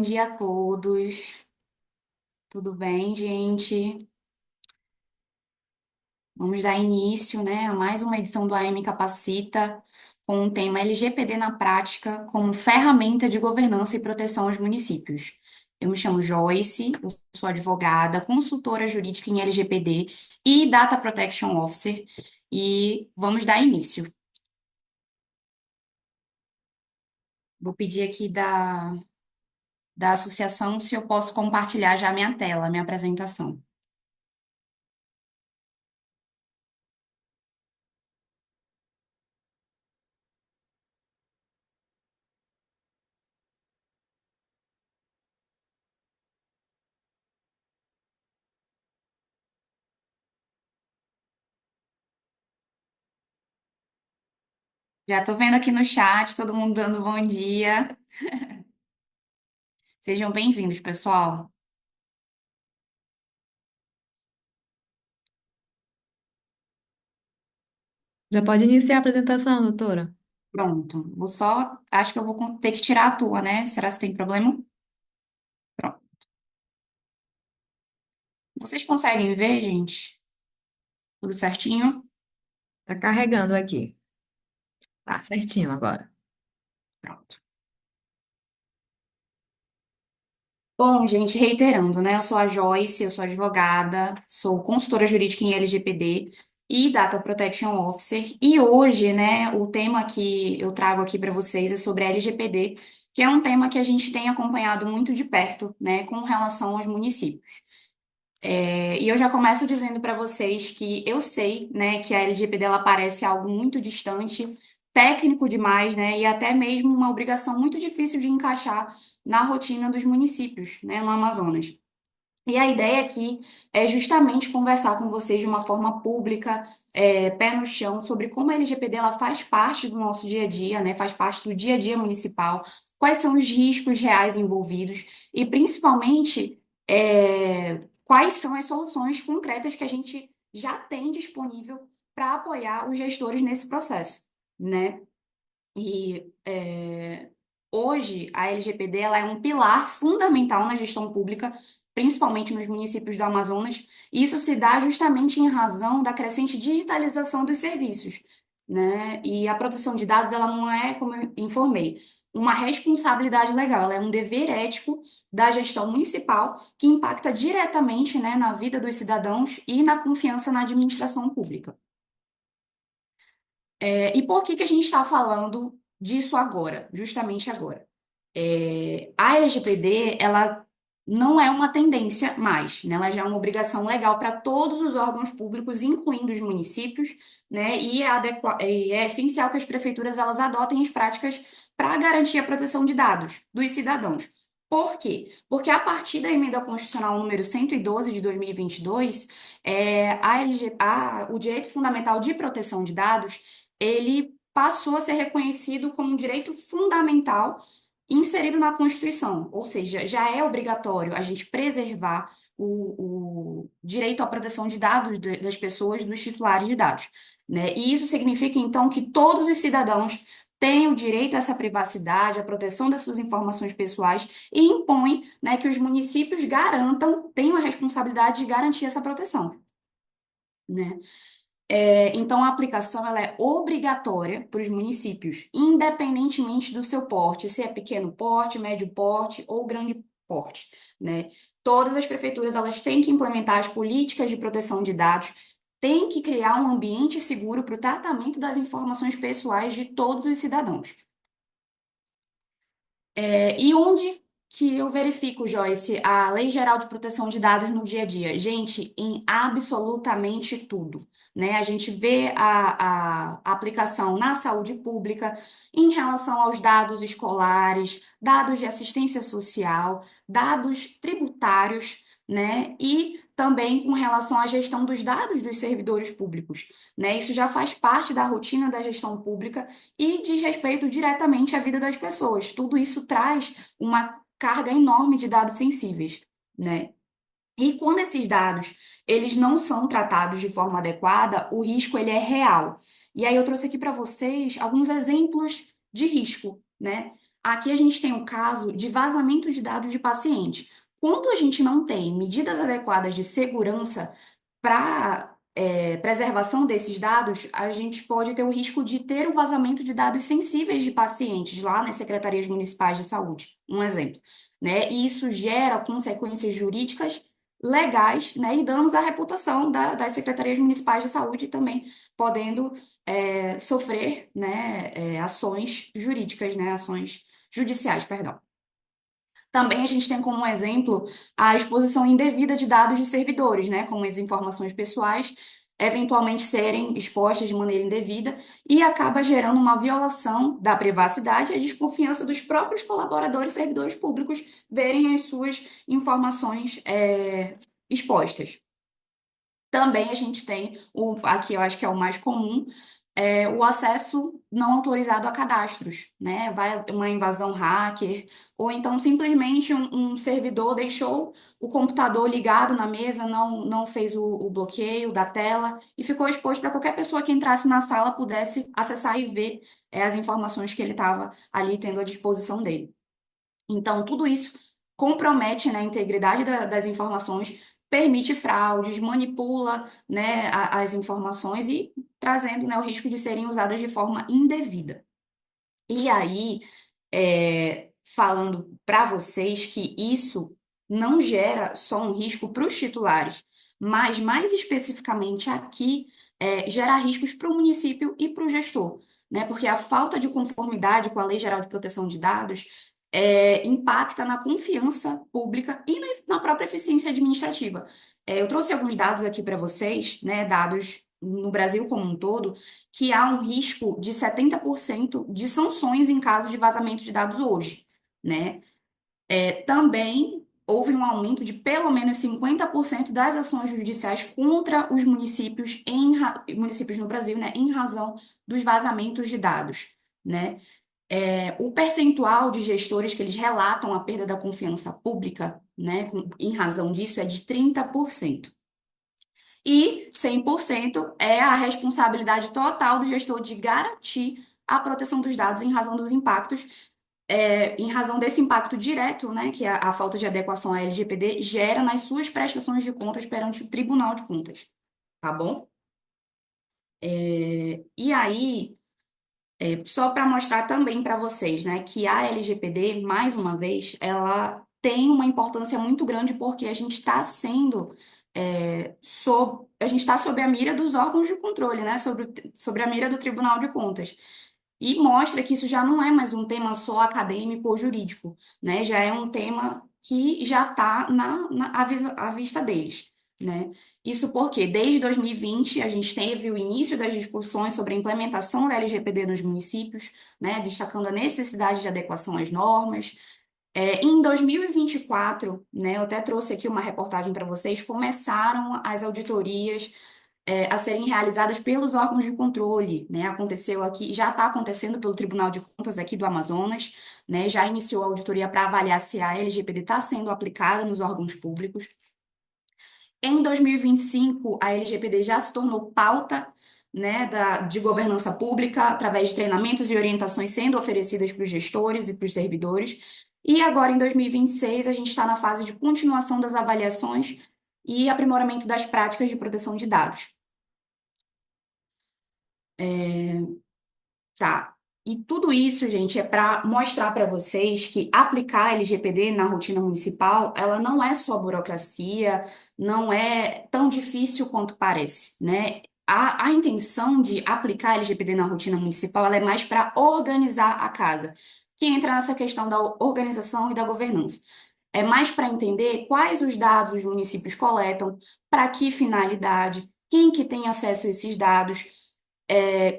dia a todos. Tudo bem, gente? Vamos dar início, né, a mais uma edição do AM Capacita com o tema LGPD na prática como ferramenta de governança e proteção aos municípios. Eu me chamo Joyce, eu sou advogada, consultora jurídica em LGPD e Data Protection Officer e vamos dar início. Vou pedir aqui da associação se eu posso compartilhar já minha tela, minha apresentação. Já estou vendo aqui no chat, todo mundo dando bom dia. Sejam bem-vindos, pessoal. Já pode iniciar a apresentação, doutora? Pronto. Acho que eu vou ter que tirar a tua, né? Será que tem problema? Pronto. Vocês conseguem ver, gente? Tudo certinho? Tá carregando aqui. Tá certinho agora. Pronto. Bom, gente, reiterando, né? Eu sou a Joyce, eu sou advogada, sou consultora jurídica em LGPD e Data Protection Officer. E hoje, né, o tema que eu trago aqui para vocês é sobre LGPD, que é um tema que a gente tem acompanhado muito de perto, né, com relação aos municípios. E eu já começo dizendo para vocês que eu sei, né, que a LGPD ela parece algo muito distante, técnico demais, né, e até mesmo uma obrigação muito difícil de encaixar na rotina dos municípios, né, no Amazonas. E a ideia aqui é justamente conversar com vocês de uma forma pública, pé no chão, sobre como a LGPD ela faz parte do nosso dia a dia, né? Faz parte do dia a dia municipal, quais são os riscos reais envolvidos e, principalmente, quais são as soluções concretas que a gente já tem disponível para apoiar os gestores nesse processo, né? E hoje a LGPD ela é um pilar fundamental na gestão pública, principalmente nos municípios do Amazonas. E isso se dá justamente em razão da crescente digitalização dos serviços, né? E a proteção de dados ela não é, como eu informei, uma responsabilidade legal, ela é um dever ético da gestão municipal que impacta diretamente, né, na vida dos cidadãos e na confiança na administração pública. E por que que a gente está falando disso agora, justamente agora? A LGPD, ela não é uma tendência mais, né? Ela já é uma obrigação legal para todos os órgãos públicos, incluindo os municípios, né? E é essencial que as prefeituras elas adotem as práticas para garantir a proteção de dados dos cidadãos. Por quê? Porque a partir da emenda constitucional número 112 de 2022, o direito fundamental de proteção de dados, ele passou a ser reconhecido como um direito fundamental inserido na Constituição, ou seja, já é obrigatório a gente preservar o direito à proteção de dados das pessoas, dos titulares de dados, né? E isso significa, então, que todos os cidadãos têm o direito a essa privacidade, à proteção das suas informações pessoais e impõe, né, que os municípios garantam, tenham a responsabilidade de garantir essa proteção, né? Então, a aplicação ela é obrigatória para os municípios, independentemente do seu porte, se é pequeno porte, médio porte ou grande porte, né? Todas as prefeituras elas têm que implementar as políticas de proteção de dados, têm que criar um ambiente seguro para o tratamento das informações pessoais de todos os cidadãos. E onde que eu verifico, Joyce, a Lei Geral de Proteção de Dados no dia a dia? Gente, em absolutamente tudo, né? A gente vê a aplicação na saúde pública, em relação aos dados escolares, dados de assistência social, dados tributários, né? E também com relação à gestão dos dados dos servidores públicos, né? Isso já faz parte da rotina da gestão pública e diz respeito diretamente à vida das pessoas. Tudo isso traz uma carga enorme de dados sensíveis, né? E quando esses dados eles não são tratados de forma adequada, o risco ele é real. E aí eu trouxe aqui para vocês alguns exemplos de risco, né? Aqui a gente tem o caso de vazamento de dados de paciente. Quando a gente não tem medidas adequadas de segurança para preservação desses dados, a gente pode ter o risco de ter o vazamento de dados sensíveis de pacientes lá nas secretarias municipais de saúde, um exemplo, né? E isso gera consequências jurídicas legais, né, e danos à reputação das secretarias municipais de saúde também podendo sofrer, né, ações jurídicas, né, ações judiciais, perdão. Também a gente tem como exemplo a exposição indevida de dados de servidores, né, como as informações pessoais eventualmente serem expostas de maneira indevida e acaba gerando uma violação da privacidade e a desconfiança dos próprios colaboradores e servidores públicos verem as suas informações expostas. Também a gente tem aqui eu acho que é o mais comum, o acesso não autorizado a cadastros, né? Vai uma invasão hacker, ou então simplesmente um servidor deixou o computador ligado na mesa, não fez o bloqueio da tela e ficou exposto para qualquer pessoa que entrasse na sala pudesse acessar e ver, as informações que ele estava ali tendo à disposição dele. Então, tudo isso compromete, né, a integridade das informações, permite fraudes, manipula, né, as informações e trazendo, né, o risco de serem usadas de forma indevida. E aí, falando para vocês que isso não gera só um risco para os titulares, mas mais especificamente aqui, gera riscos para o município e para o gestor, né? Porque a falta de conformidade com a Lei Geral de Proteção de Dados impacta na confiança pública e na própria eficiência administrativa. Eu trouxe alguns dados aqui para vocês, né? Dados no Brasil como um todo que há um risco de 70% de sanções em caso de vazamento de dados hoje, né? Também houve um aumento de pelo menos 50% das ações judiciais contra os municípios municípios no Brasil, né, em razão dos vazamentos de dados, né? O percentual de gestores que eles relatam a perda da confiança pública, né, em razão disso, é de 30%. E 100% é a responsabilidade total do gestor de garantir a proteção dos dados em razão dos impactos, em razão desse impacto direto, né, que a falta de adequação à LGPD gera nas suas prestações de contas perante o Tribunal de Contas, tá bom? E aí, só para mostrar também para vocês, né, que a LGPD, mais uma vez, ela tem uma importância muito grande porque a gente está sendo a gente está sob a mira dos órgãos de controle, né, sobre a mira do Tribunal de Contas. E mostra que isso já não é mais um tema só acadêmico ou jurídico, né? Já é um tema que já está à vista deles, né? Isso porque desde 2020 a gente teve o início das discussões sobre a implementação da LGPD nos municípios, né? Destacando a necessidade de adequação às normas. Em 2024, né, eu até trouxe aqui uma reportagem para vocês, começaram as auditorias a serem realizadas pelos órgãos de controle, né? Aconteceu aqui, já está acontecendo pelo Tribunal de Contas aqui do Amazonas, né? Já iniciou a auditoria para avaliar se a LGPD está sendo aplicada nos órgãos públicos. Em 2025, a LGPD já se tornou pauta, né, de governança pública, através de treinamentos e orientações sendo oferecidas para os gestores e para os servidores. E agora, em 2026, a gente está na fase de continuação das avaliações e aprimoramento das práticas de proteção de dados. Tá. E tudo isso, gente, é para mostrar para vocês que aplicar a LGPD na rotina municipal, ela não é só burocracia, não é tão difícil quanto parece, né? A intenção de aplicar a LGPD na rotina municipal, ela é mais para organizar a casa, que entra nessa questão da organização e da governança. É mais para entender quais os dados os municípios coletam, para que finalidade, quem que tem acesso a esses dados,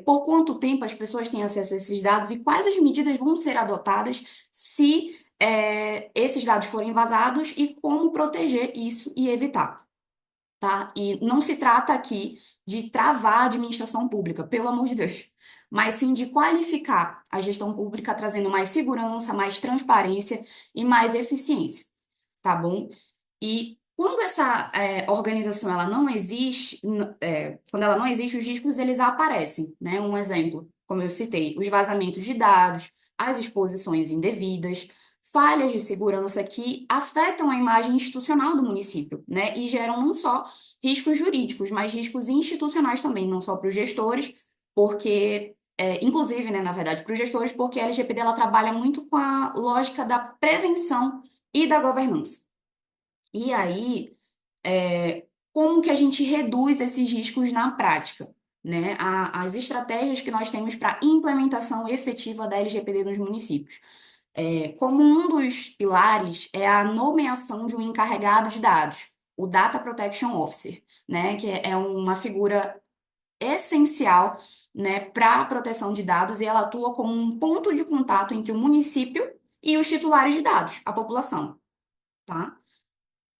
por quanto tempo as pessoas têm acesso a esses dados e quais as medidas vão ser adotadas se esses dados forem vazados e como proteger isso e evitar, tá? E não se trata aqui de travar a administração pública, pelo amor de Deus, mas sim de qualificar a gestão pública, trazendo mais segurança, mais transparência e mais eficiência, tá bom? E quando essa organização ela não existe, quando ela não existe, os riscos eles aparecem, né? Um exemplo, como eu citei, os vazamentos de dados, as exposições indevidas, falhas de segurança que afetam a imagem institucional do município, né? E geram não só riscos jurídicos, mas riscos institucionais também, não só para os gestores, porque, inclusive, né, na verdade, para os gestores, porque a LGPD ela trabalha muito com a lógica da prevenção e da governança. E aí, como que a gente reduz esses riscos na prática? Né? As estratégias que nós temos para implementação efetiva da LGPD nos municípios. Como um dos pilares é a nomeação de um encarregado de dados, o Data Protection Officer, né? Que é uma figura essencial, né, para a proteção de dados e ela atua como um ponto de contato entre o município e os titulares de dados, a população, tá?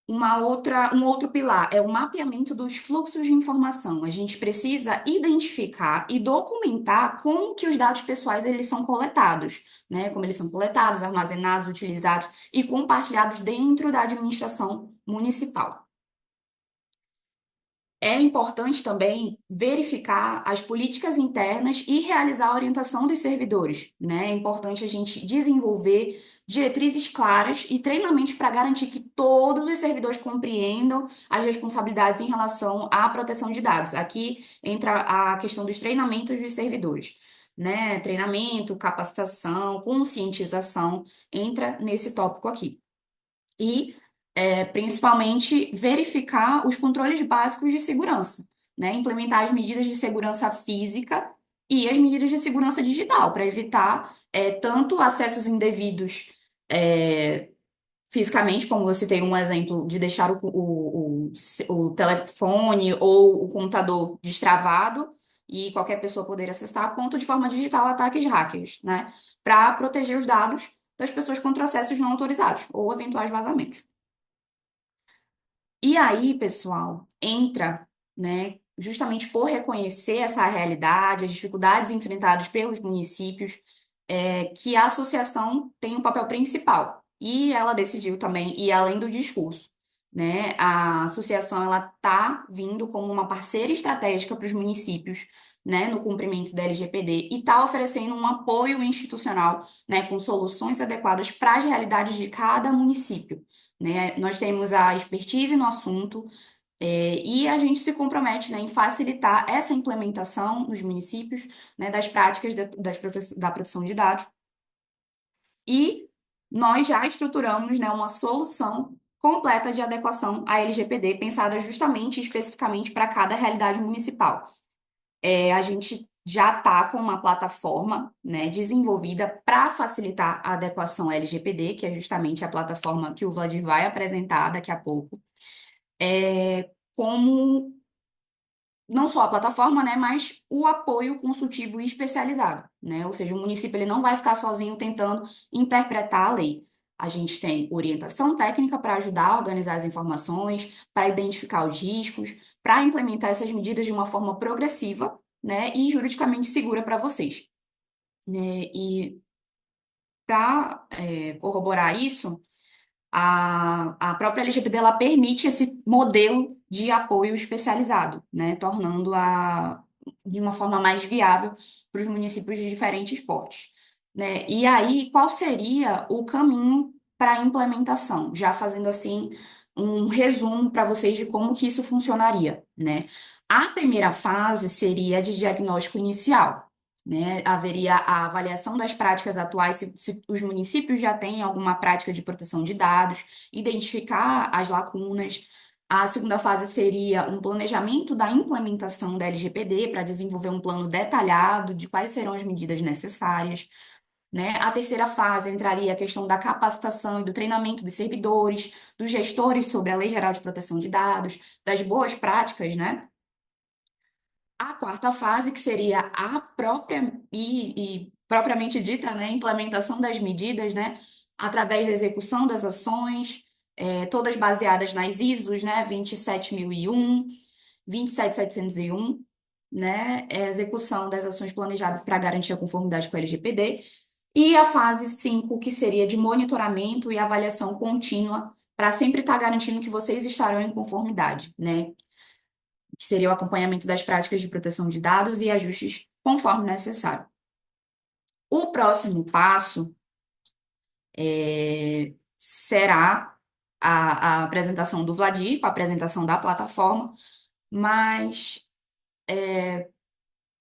Um outro pilar é o mapeamento dos fluxos de informação. A gente precisa identificar e documentar como que os dados pessoais eles são coletados, né? Como eles são coletados, armazenados, utilizados e compartilhados dentro da administração municipal. É importante também verificar as políticas internas e realizar a orientação dos servidores, né? É importante a gente desenvolver diretrizes claras e treinamentos para garantir que todos os servidores compreendam as responsabilidades em relação à proteção de dados. Aqui entra a questão dos treinamentos dos servidores, né? Treinamento, capacitação, conscientização entra nesse tópico aqui e principalmente verificar os controles básicos de segurança, né? Implementar as medidas de segurança física e as medidas de segurança digital para evitar tanto acessos indevidos é, fisicamente, como eu citei um exemplo de deixar o telefone ou o computador destravado e qualquer pessoa poder acessar, quanto de forma digital ataques hackers, né? Para proteger os dados das pessoas contra acessos não autorizados ou eventuais vazamentos. E aí, pessoal, entra, né, justamente por reconhecer essa realidade, as dificuldades enfrentadas pelos municípios, que a associação tem um papel principal. E ela decidiu também ir além do discurso, né? A associação ela está vindo como uma parceira estratégica para os municípios, né, no cumprimento da LGPD e está oferecendo um apoio institucional, né, com soluções adequadas para as realidades de cada município, né? Nós temos a expertise no assunto, e a gente se compromete, né, em facilitar essa implementação nos municípios, né, das práticas da proteção de dados. E nós já estruturamos, né, uma solução completa de adequação à LGPD, pensada justamente e especificamente para cada realidade municipal. A gente já está com uma plataforma, né, desenvolvida para facilitar a adequação à LGPD, que é justamente a plataforma que o Vlad vai apresentar daqui a pouco, como não só a plataforma, né, mas o apoio consultivo especializado, né? Ou seja, o município ele não vai ficar sozinho tentando interpretar a lei. A gente tem orientação técnica para ajudar a organizar as informações, para identificar os riscos, para implementar essas medidas de uma forma progressiva, né, e juridicamente segura para vocês, né? E para corroborar isso, a própria LGPD ela permite esse modelo de apoio especializado, né, tornando-a de uma forma mais viável para os municípios de diferentes portes, né? E aí, qual seria o caminho para a implementação? Já fazendo assim um resumo para vocês de como que isso funcionaria, né? A primeira fase seria de diagnóstico inicial, né? Haveria a avaliação das práticas atuais, se os municípios já têm alguma prática de proteção de dados, identificar as lacunas. A segunda fase seria um planejamento da implementação da LGPD para desenvolver um plano detalhado de quais serão as medidas necessárias, né? A terceira fase entraria a questão da capacitação e do treinamento dos servidores, dos gestores sobre a Lei Geral de Proteção de Dados, das boas práticas, né? A quarta fase, que seria a própria e propriamente dita, né, implementação das medidas, né, através da execução das ações, todas baseadas nas ISOs, né, 27001, 27701, né, a execução das ações planejadas para garantir a conformidade com a LGPD, e a fase 5, que seria de monitoramento e avaliação contínua, para sempre estar garantindo que vocês estarão em conformidade, né? Que seria o acompanhamento das práticas de proteção de dados e ajustes conforme necessário. O próximo passo será a apresentação do Vladi, com a apresentação da plataforma, mas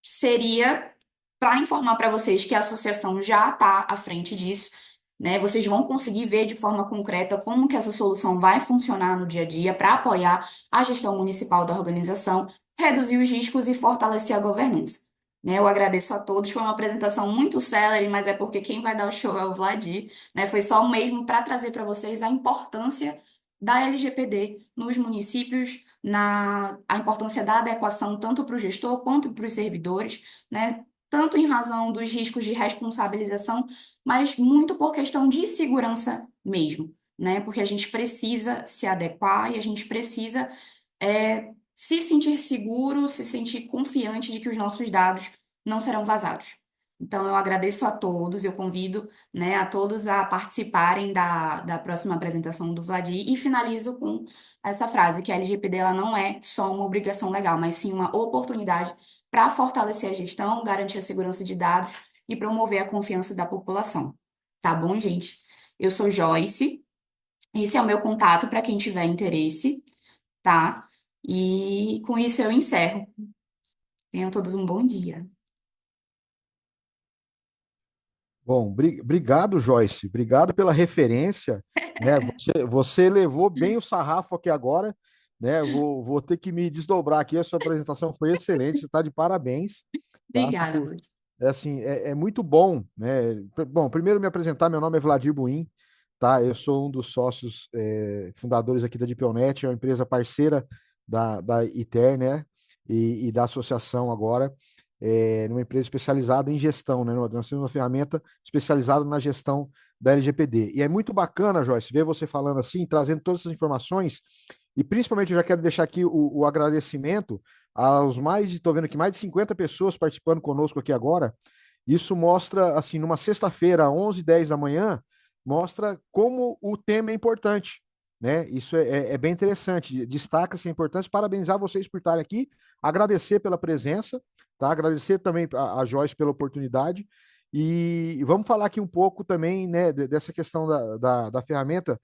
seria para informar para vocês que a associação já está à frente disso, né? Vocês vão conseguir ver de forma concreta como que essa solução vai funcionar no dia a dia para apoiar a gestão municipal da organização, reduzir os riscos e fortalecer a governança. Né, eu agradeço a todos. Foi uma apresentação muito célere, mas é porque quem vai dar o show é o Vladir, né? Foi só mesmo para trazer para vocês a importância da LGPD nos municípios, a importância da adequação tanto para o gestor quanto para os servidores, né? Tanto em razão dos riscos de responsabilização, mas muito por questão de segurança mesmo, né? Porque a gente precisa se adequar e a gente precisa se sentir seguro, se sentir confiante de que os nossos dados não serão vazados. Então, eu agradeço a todos, eu convido, né, a todos a participarem da próxima apresentação do Vladi e finalizo com essa frase, que a LGPD ela não é só uma obrigação legal, mas sim uma oportunidade para fortalecer a gestão, garantir a segurança de dados e promover a confiança da população. Tá bom, gente? Eu sou Joyce, esse é o meu contato para quem tiver interesse, tá? E com isso eu encerro. Tenham todos um bom dia. Bom, obrigado, Joyce. Obrigado pela referência, né? Você levou bem o sarrafo aqui agora, né? Vou ter que me desdobrar aqui. A sua apresentação foi excelente. Você está de parabéns, tá? Obrigada, Ruth. É assim, é muito bom, né? Bom, primeiro me apresentar. Meu nome é Vladir Buim, tá? Eu sou um dos sócios fundadores aqui da Diplonet, é uma empresa parceira da ITER, né? E da associação agora numa empresa especializada em gestão, né? Nós temos uma ferramenta especializada na gestão da LGPD. E é muito bacana, Joyce, ver você falando assim, trazendo todas essas informações, e principalmente eu já quero deixar aqui o agradecimento aos estou vendo aqui mais de 50 pessoas participando conosco aqui agora. Isso mostra, assim, numa sexta-feira, 11h10 da manhã, mostra como o tema é importante, né? Isso é bem interessante, destaca-se a importância, parabenizar vocês por estarem aqui, agradecer pela presença, tá? Agradecer também a Joyce pela oportunidade, e vamos falar aqui um pouco também, né, dessa questão da ferramenta.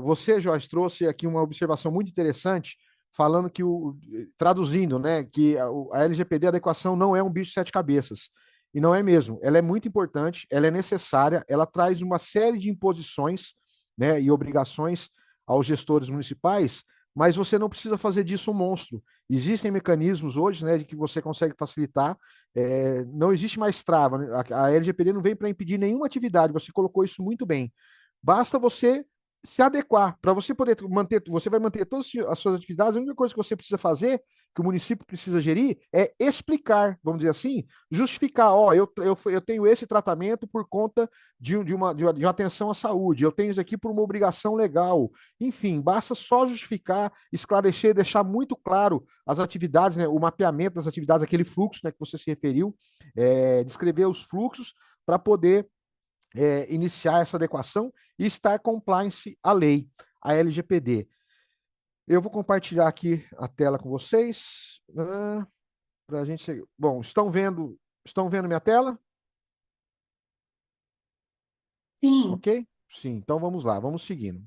Você, Joyce, trouxe aqui uma observação muito interessante, falando que, traduzindo, né, que a LGPD, a adequação, não é um bicho de sete cabeças. E não é mesmo. Ela é muito importante, ela é necessária, ela traz uma série de imposições, né, e obrigações aos gestores municipais, mas você não precisa fazer disso um monstro. Existem mecanismos hoje, né, de que você consegue facilitar. Não existe mais trava, né? A LGPD não vem para impedir nenhuma atividade. Você colocou isso muito bem. Basta você se adequar. Para você poder manter, você vai manter todas as suas atividades. A única coisa que você precisa fazer, que o município precisa gerir, é explicar, vamos dizer assim, justificar. Ó, eu tenho esse tratamento por conta de uma atenção à saúde, eu tenho isso aqui por uma obrigação legal. Enfim, basta só justificar, esclarecer, deixar muito claro as atividades, né, o mapeamento das atividades, aquele fluxo, né, que você se referiu, descrever os fluxos para poder iniciar essa adequação e estar compliance à lei, a LGPD. Eu vou compartilhar aqui a tela com vocês, para a gente seguir. Bom, estão vendo minha tela? Sim, Ok? Sim, então vamos lá, vamos seguindo.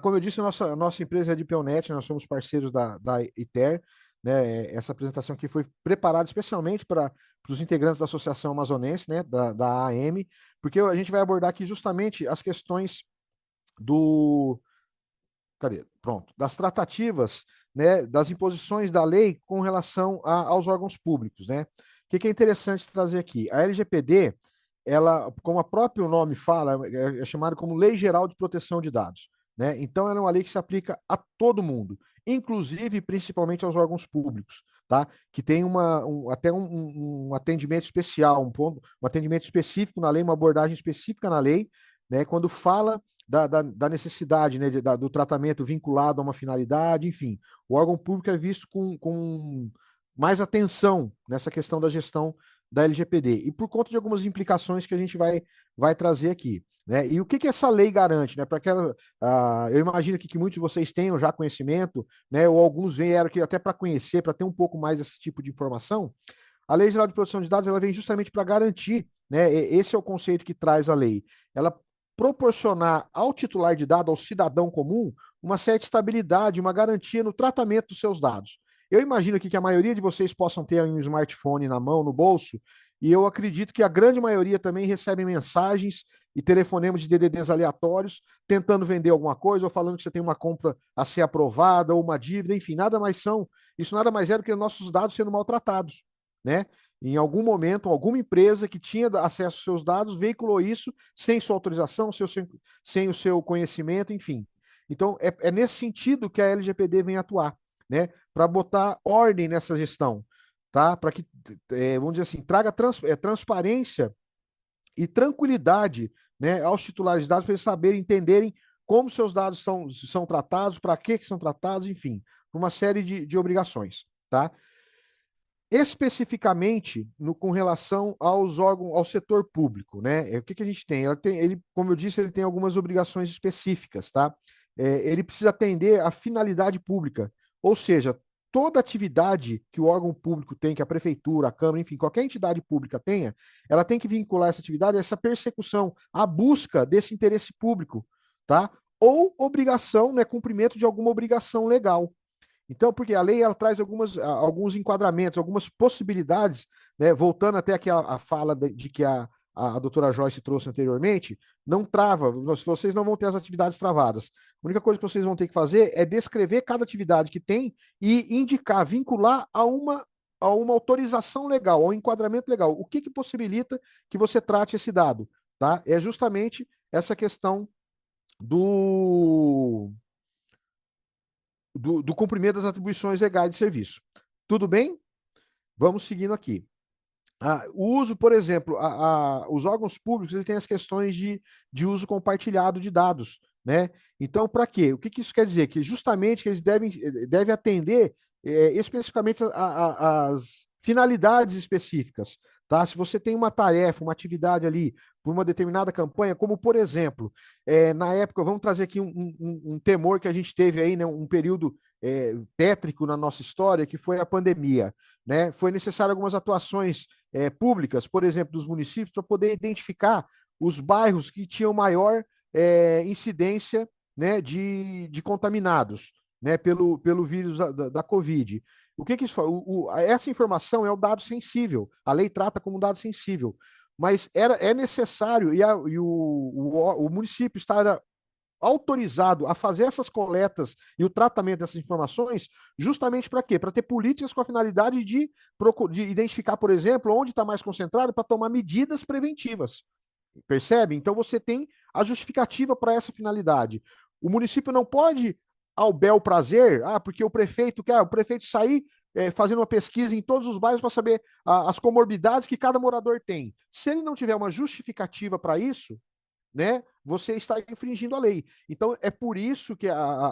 Como eu disse, a nossa empresa é de Pionet, nós somos parceiros da ITER, né? Essa apresentação aqui foi preparada especialmente para os integrantes da Associação Amazonense, né? Da AM, porque a gente vai abordar aqui justamente as questões do. Cadê? Pronto. Das tratativas, né? Das imposições da lei com relação aos órgãos públicos, né? O que é interessante trazer aqui? A LGPD, ela, como o próprio nome fala, é chamada como Lei Geral de Proteção de Dados, né? Então, ela é uma lei que se aplica a todo mundo, inclusive, principalmente aos órgãos públicos, tá? Que tem até um atendimento especial, um atendimento específico na lei, uma abordagem específica na lei, né? Quando fala da necessidade, né, do tratamento vinculado a uma finalidade, enfim, o órgão público é visto com mais atenção nessa questão da gestão da LGPD, e por conta de algumas implicações que a gente vai trazer aqui. Né? E o que essa lei garante? Né? Eu imagino que muitos de vocês tenham já conhecimento, né? Ou alguns vieram aqui até para conhecer, para ter um pouco mais desse tipo de informação. A Lei Geral de Proteção de Dados ela vem justamente para garantir né? Esse é o conceito que traz a lei. Ela proporcionar ao titular de dado, ao cidadão comum, uma certa estabilidade, uma garantia no tratamento dos seus dados. Eu imagino aqui que a maioria de vocês possam ter um smartphone na mão, no bolso, e eu acredito que a grande maioria também recebe mensagens e telefonemas de DDDs aleatórios, tentando vender alguma coisa, ou falando que você tem uma compra a ser aprovada, ou uma dívida, enfim, isso nada mais é do que nossos dados sendo maltratados, né? Em algum momento, alguma empresa que tinha acesso aos seus dados veiculou isso sem sua autorização, sem o seu conhecimento, enfim. Então, é nesse sentido que a LGPD vem atuar, né? Para botar ordem nessa gestão, tá? Para que, vamos dizer assim, traga transparência e tranquilidade, né, aos titulares de dados para eles saberem, entenderem como seus dados são tratados, para que são tratados, enfim, uma série de obrigações, tá? Especificamente com relação aos órgãos, ao setor público, né? O que a gente tem? Ele, como eu disse, ele tem algumas obrigações específicas, tá? Ele precisa atender à finalidade pública, ou seja, toda atividade que o órgão público tem, que a prefeitura, a Câmara, enfim, qualquer entidade pública tenha, ela tem que vincular essa atividade a essa persecução, à busca desse interesse público, tá? Ou obrigação, né, cumprimento de alguma obrigação legal. Então, porque a lei ela traz alguns enquadramentos, algumas possibilidades, né? Voltando até aqui a fala de que a doutora Joyce trouxe anteriormente, não trava, vocês não vão ter as atividades travadas. A única coisa que vocês vão ter que fazer é descrever cada atividade que tem e indicar, vincular a uma autorização legal, a um enquadramento legal. O que possibilita que você trate esse dado? Tá? É justamente essa questão do do cumprimento das atribuições legais de serviço. Tudo bem? Vamos seguindo aqui. O uso, por exemplo, os órgãos públicos eles têm as questões de uso compartilhado de dados, né? Então, para quê? O que isso quer dizer? Que justamente eles devem atender especificamente as finalidades específicas, tá? Se você tem uma tarefa, uma atividade ali por uma determinada campanha, como por exemplo, na época, vamos trazer aqui um temor que a gente teve aí, né? Um período tétrico na nossa história, que foi a pandemia, né? Foi necessário algumas atuações públicas, por exemplo, dos municípios, para poder identificar os bairros que tinham maior incidência, né, de contaminados, né, pelo vírus da Covid. O que isso faz? Essa informação é o dado sensível. A lei trata como dado sensível. Mas é necessário, e o município está autorizado a fazer essas coletas e o tratamento dessas informações, justamente para quê? Para ter políticas com a finalidade de identificar, por exemplo, onde está mais concentrado para tomar medidas preventivas. Percebe? Então você tem a justificativa para essa finalidade. O município não pode, ao bel prazer, porque o prefeito quer, o prefeito sair fazendo uma pesquisa em todos os bairros para saber as comorbidades que cada morador tem. Se ele não tiver uma justificativa para isso, né, você está infringindo a lei. Então, é por isso que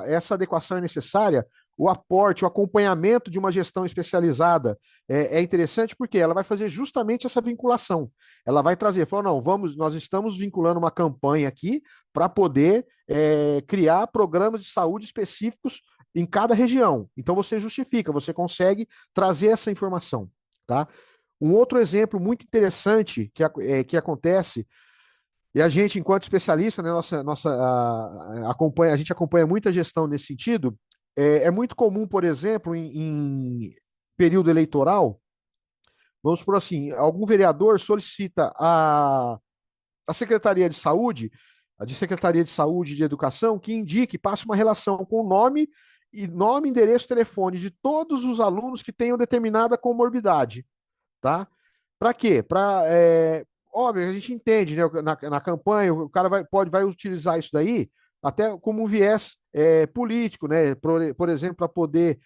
essa adequação é necessária, o aporte, o acompanhamento de uma gestão especializada é interessante porque ela vai fazer justamente essa vinculação. Ela vai trazer, falou, não, nós estamos vinculando uma campanha aqui para poder criar programas de saúde específicos em cada região. Então, você justifica, você consegue trazer essa informação, tá? Um outro exemplo muito interessante que acontece e a gente, enquanto especialista, né, a gente acompanha muita gestão nesse sentido. É muito comum, por exemplo, em período eleitoral, vamos supor assim, algum vereador solicita a Secretaria de Saúde, Secretaria de Saúde e de Educação, que indique, passe uma relação com o nome, endereço, telefone de todos os alunos que tenham determinada comorbidade, tá? Para quê? Óbvio, a gente entende, né? Na campanha, o cara vai utilizar isso daí até como um viés político, né? Por exemplo, para poder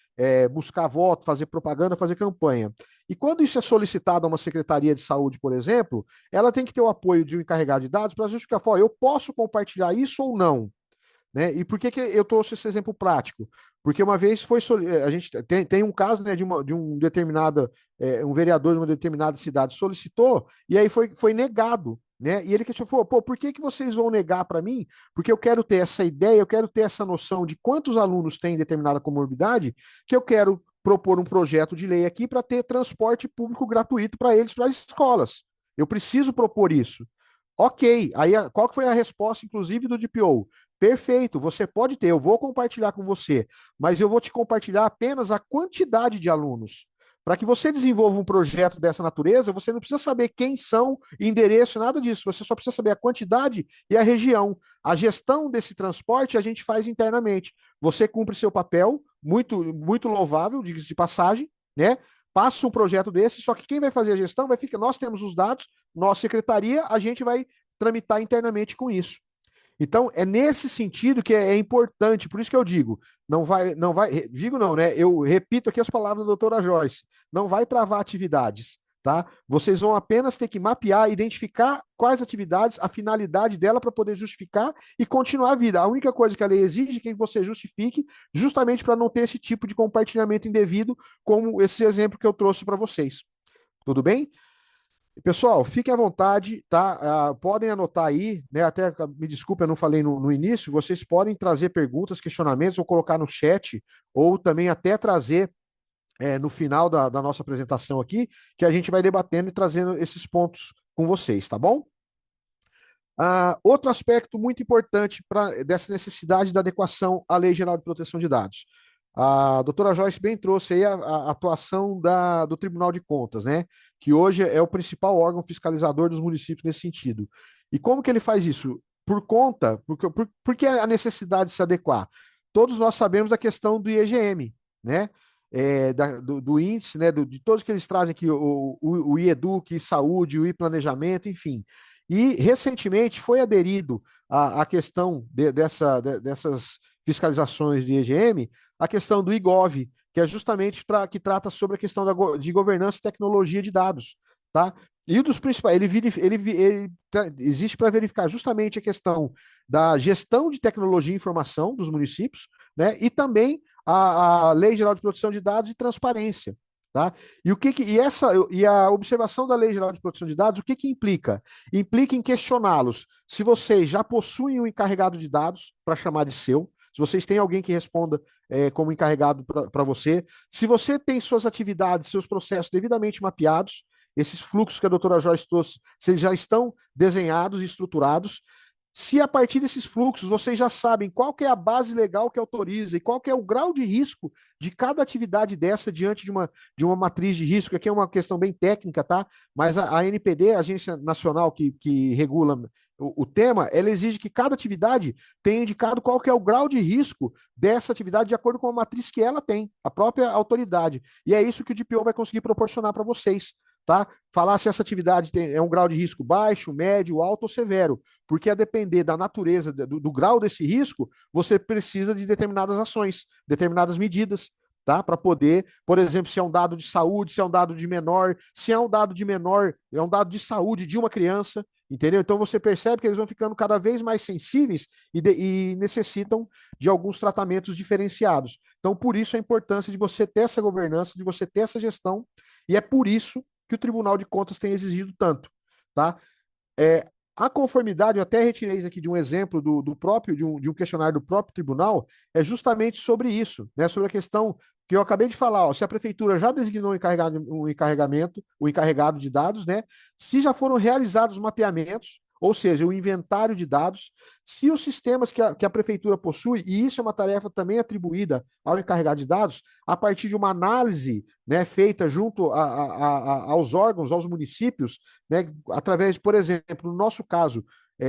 buscar voto, fazer propaganda, fazer campanha. E quando isso é solicitado a uma secretaria de saúde, por exemplo, ela tem que ter o apoio de um encarregado de dados para justificar, eu posso compartilhar isso ou não? Né? E por que eu trouxe esse exemplo prático? Porque uma vez a gente tem um caso, né, de um determinado, um vereador de uma determinada cidade solicitou, e aí foi negado. Né? E ele questionou, por que vocês vão negar para mim? Porque eu quero ter essa ideia, eu quero ter essa noção de quantos alunos têm determinada comorbidade, que eu quero propor um projeto de lei aqui para ter transporte público gratuito para eles, para as escolas. Eu preciso propor isso. Ok, aí qual que foi a resposta, inclusive, do DPO? Perfeito, você pode ter, eu vou compartilhar com você, mas eu vou te compartilhar apenas a quantidade de alunos. Para que você desenvolva um projeto dessa natureza, você não precisa saber quem são, endereço, nada disso. Você só precisa saber a quantidade e a região. A gestão desse transporte a gente faz internamente. Você cumpre seu papel, muito, muito louvável, diga-se de passagem, né? Passa um projeto desse, só que quem vai fazer a gestão vai ficar. Nós temos os dados, nossa secretaria, a gente vai tramitar internamente com isso. Então, é nesse sentido que é importante, por isso que eu digo, digo não, né? Eu repito aqui as palavras da doutora Joyce, não vai travar atividades, tá? Vocês vão apenas ter que mapear, identificar quais atividades, a finalidade dela para poder justificar e continuar a vida. A única coisa que a lei exige é que você justifique, justamente para não ter esse tipo de compartilhamento indevido, como esse exemplo que eu trouxe para vocês. Tudo bem? Pessoal, fiquem à vontade, tá? Podem anotar aí, né? Até me desculpe, eu não falei no início. Vocês podem trazer perguntas, questionamentos, ou colocar no chat, ou também até trazer no final da nossa apresentação aqui, que a gente vai debatendo e trazendo esses pontos com vocês, tá bom? Outro aspecto muito importante dessa necessidade da adequação à Lei Geral de Proteção de Dados. A doutora Joyce bem trouxe aí a atuação do Tribunal de Contas, né? Que hoje é o principal órgão fiscalizador dos municípios nesse sentido. E como que ele faz isso? Por que a necessidade de se adequar? Todos nós sabemos da questão do IEGM, né? Do índice, né? De todos que eles trazem aqui, o IEDUC, Saúde, o I-Planejamento, enfim. E recentemente foi aderido à questão dessas fiscalizações de IEGM, a questão do IGOV, que é justamente que trata sobre a questão de governança e tecnologia de dados, tá? E um dos principais, existe para verificar justamente a questão da gestão de tecnologia e informação dos municípios, né? E também a Lei Geral de Proteção de Dados e transparência. Tá? E a observação da Lei Geral de Proteção de Dados, o que implica? Implica em questioná-los se vocês já possuem um encarregado de dados para chamar de seu, se vocês têm alguém que responda como encarregado para você, se você tem suas atividades, seus processos devidamente mapeados, esses fluxos que a doutora Joyce trouxe, se eles já estão desenhados e estruturados, se a partir desses fluxos vocês já sabem qual que é a base legal que autoriza e qual que é o grau de risco de cada atividade dessa diante de uma matriz de risco, aqui é uma questão bem técnica, tá? Mas a ANPD, a Agência Nacional que regula o tema, ela exige que cada atividade tenha indicado qual que é o grau de risco dessa atividade de acordo com a matriz que ela tem, a própria autoridade. E é isso que o DPO vai conseguir proporcionar para vocês. Tá? Falar se essa atividade é um grau de risco baixo, médio, alto ou severo, porque a depender da natureza, do grau desse risco, você precisa de determinadas ações, determinadas medidas, tá? Para poder, por exemplo, se é um dado de saúde, se é um dado de menor, se é um dado de menor, é um dado de saúde de uma criança, entendeu? Então você percebe que eles vão ficando cada vez mais sensíveis e necessitam de alguns tratamentos diferenciados. Então, por isso a importância de você ter essa governança, de você ter essa gestão, e é por isso que o Tribunal de Contas tem exigido tanto, tá? A conformidade, eu até retirei isso aqui de um exemplo do próprio, de um questionário do próprio tribunal, é justamente sobre isso, né? Sobre a questão que eu acabei de falar, ó, se a prefeitura já designou o encarregado de dados, né? Se já foram realizados mapeamentos, ou seja, o inventário de dados, se os sistemas que a prefeitura possui, e isso é uma tarefa também atribuída ao encarregado de dados, a partir de uma análise, né, feita junto aos órgãos, aos municípios, né, através, por exemplo, no nosso caso,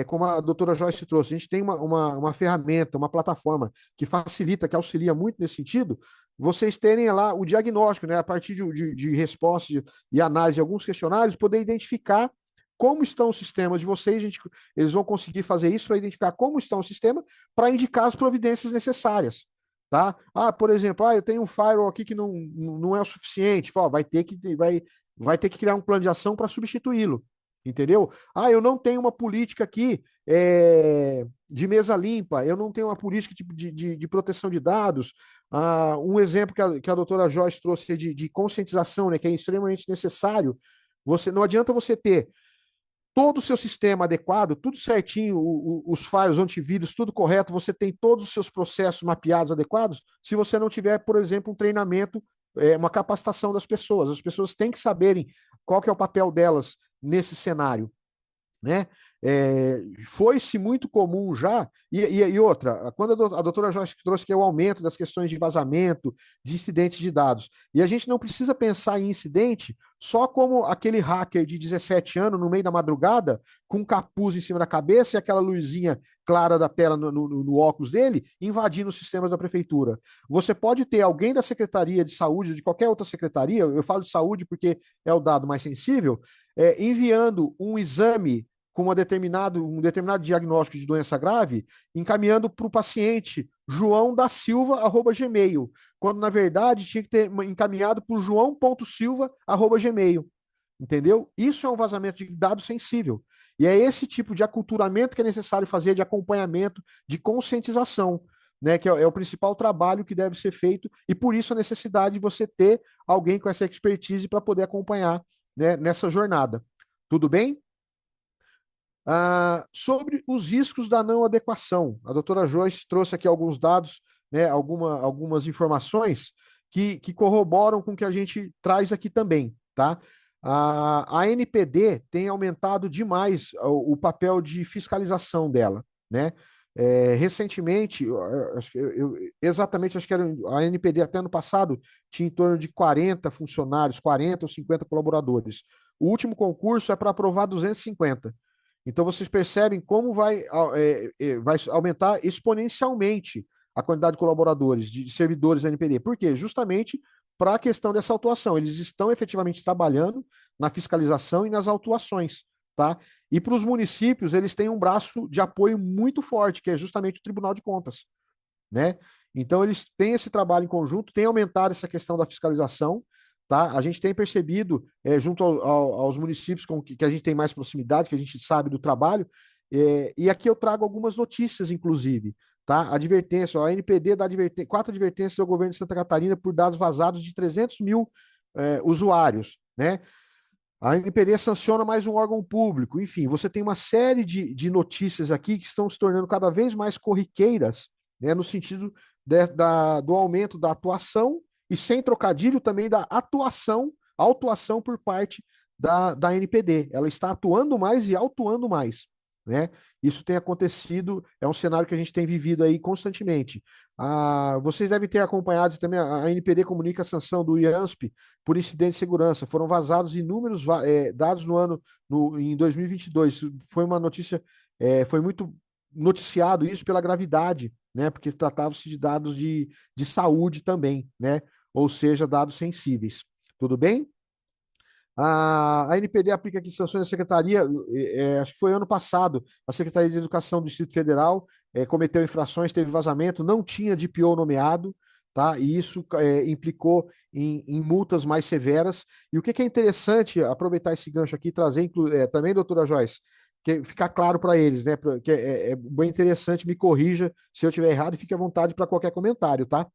como a doutora Joyce trouxe, a gente tem uma ferramenta, uma plataforma que facilita, que auxilia muito nesse sentido, vocês terem lá o diagnóstico, né, a partir de respostas e análise de alguns questionários, poder identificar como estão os sistemas de vocês, eles vão conseguir fazer isso para identificar como estão o sistema, para indicar as providências necessárias. Tá? Por exemplo, eu tenho um firewall aqui que não é o suficiente, vai ter que criar um plano de ação para substituí-lo. Entendeu? Eu não tenho uma política aqui de mesa limpa, eu não tenho uma política de proteção de dados. Um exemplo que a doutora Joyce trouxe de conscientização, né, que é extremamente necessário. Não adianta você ter todo o seu sistema adequado, tudo certinho, os files, antivírus, tudo correto, você tem todos os seus processos mapeados adequados, se você não tiver, por exemplo, um treinamento, uma capacitação das pessoas. As pessoas têm que saberem qual que é o papel delas nesse cenário, né? Foi-se muito comum já, e outra, quando a doutora Joyce trouxe que é o aumento das questões de vazamento, de incidentes de dados, e a gente não precisa pensar em incidente só como aquele hacker de 17 anos no meio da madrugada, com um capuz em cima da cabeça e aquela luzinha clara da tela no óculos dele, invadindo os sistemas da prefeitura. Você pode ter alguém da Secretaria de Saúde, de qualquer outra secretaria, eu falo de saúde porque é o dado mais sensível, enviando um exame com um determinado diagnóstico de doença grave, encaminhando para o paciente João da Silva, @gmail, quando na verdade tinha que ter encaminhado para o João.silva, @gmail. Entendeu? Isso é um vazamento de dados sensível. E é esse tipo de aculturamento que é necessário fazer, de acompanhamento, de conscientização, né? Que é o principal trabalho que deve ser feito, e por isso a necessidade de você ter alguém com essa expertise para poder acompanhar, né, nessa jornada. Tudo bem? Sobre os riscos da não adequação, a doutora Joyce trouxe aqui alguns dados, né, algumas informações que corroboram com o que a gente traz aqui também, tá? A NPD tem aumentado demais o papel de fiscalização dela, né? Recentemente, exatamente, acho que era a NPD até ano passado tinha em torno de 40 funcionários, 40 ou 50 colaboradores. O último concurso é para aprovar 250. Então vocês percebem como vai aumentar exponencialmente a quantidade de colaboradores, de servidores da NPD. Por quê? Justamente para a questão dessa autuação. Eles estão efetivamente trabalhando na fiscalização e nas autuações, tá? E para os municípios, eles têm um braço de apoio muito forte, que é justamente o Tribunal de Contas, né? Então eles têm esse trabalho em conjunto, têm aumentado essa questão da fiscalização, tá? A gente tem percebido, junto aos municípios com que a gente tem mais proximidade, que a gente sabe do trabalho, e aqui eu trago algumas notícias, inclusive, tá? Advertência, a NPD dá 4 advertências ao governo de Santa Catarina por dados vazados de 300 mil usuários, né? A NPD sanciona mais um órgão público, enfim, você tem uma série de notícias aqui que estão se tornando cada vez mais corriqueiras, né, no sentido do aumento da atuação e, sem trocadilho, também da autuação por parte da NPD. Ela está atuando mais e autuando mais, né? Isso tem acontecido, é um cenário que a gente tem vivido aí constantemente. Vocês devem ter acompanhado também, a NPD comunica a sanção do IANSP por incidente de segurança. Foram vazados inúmeros dados em 2022. Isso foi uma notícia, foi muito noticiado isso pela gravidade, né? Porque tratava-se de dados de saúde também, né? Ou seja, dados sensíveis. Tudo bem? A NPD aplica aqui sanções à Secretaria, acho que foi ano passado, a Secretaria de Educação do Distrito Federal cometeu infrações, teve vazamento, não tinha DPO nomeado, tá? E isso implicou em multas mais severas. E o que é interessante, aproveitar esse gancho aqui e trazer também, doutora Joyce, que ficar claro para eles, né? Que é bem interessante, me corrija se eu estiver errado e fique à vontade para qualquer comentário, tá?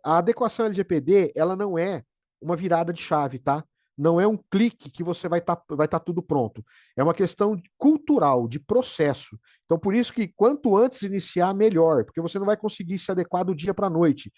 A adequação LGPD, ela não é uma virada de chave, tá? Não é um clique que você vai tá tudo pronto. É uma questão cultural, de processo. Então, por isso que quanto antes iniciar, melhor, porque você não vai conseguir se adequar do dia para a noite.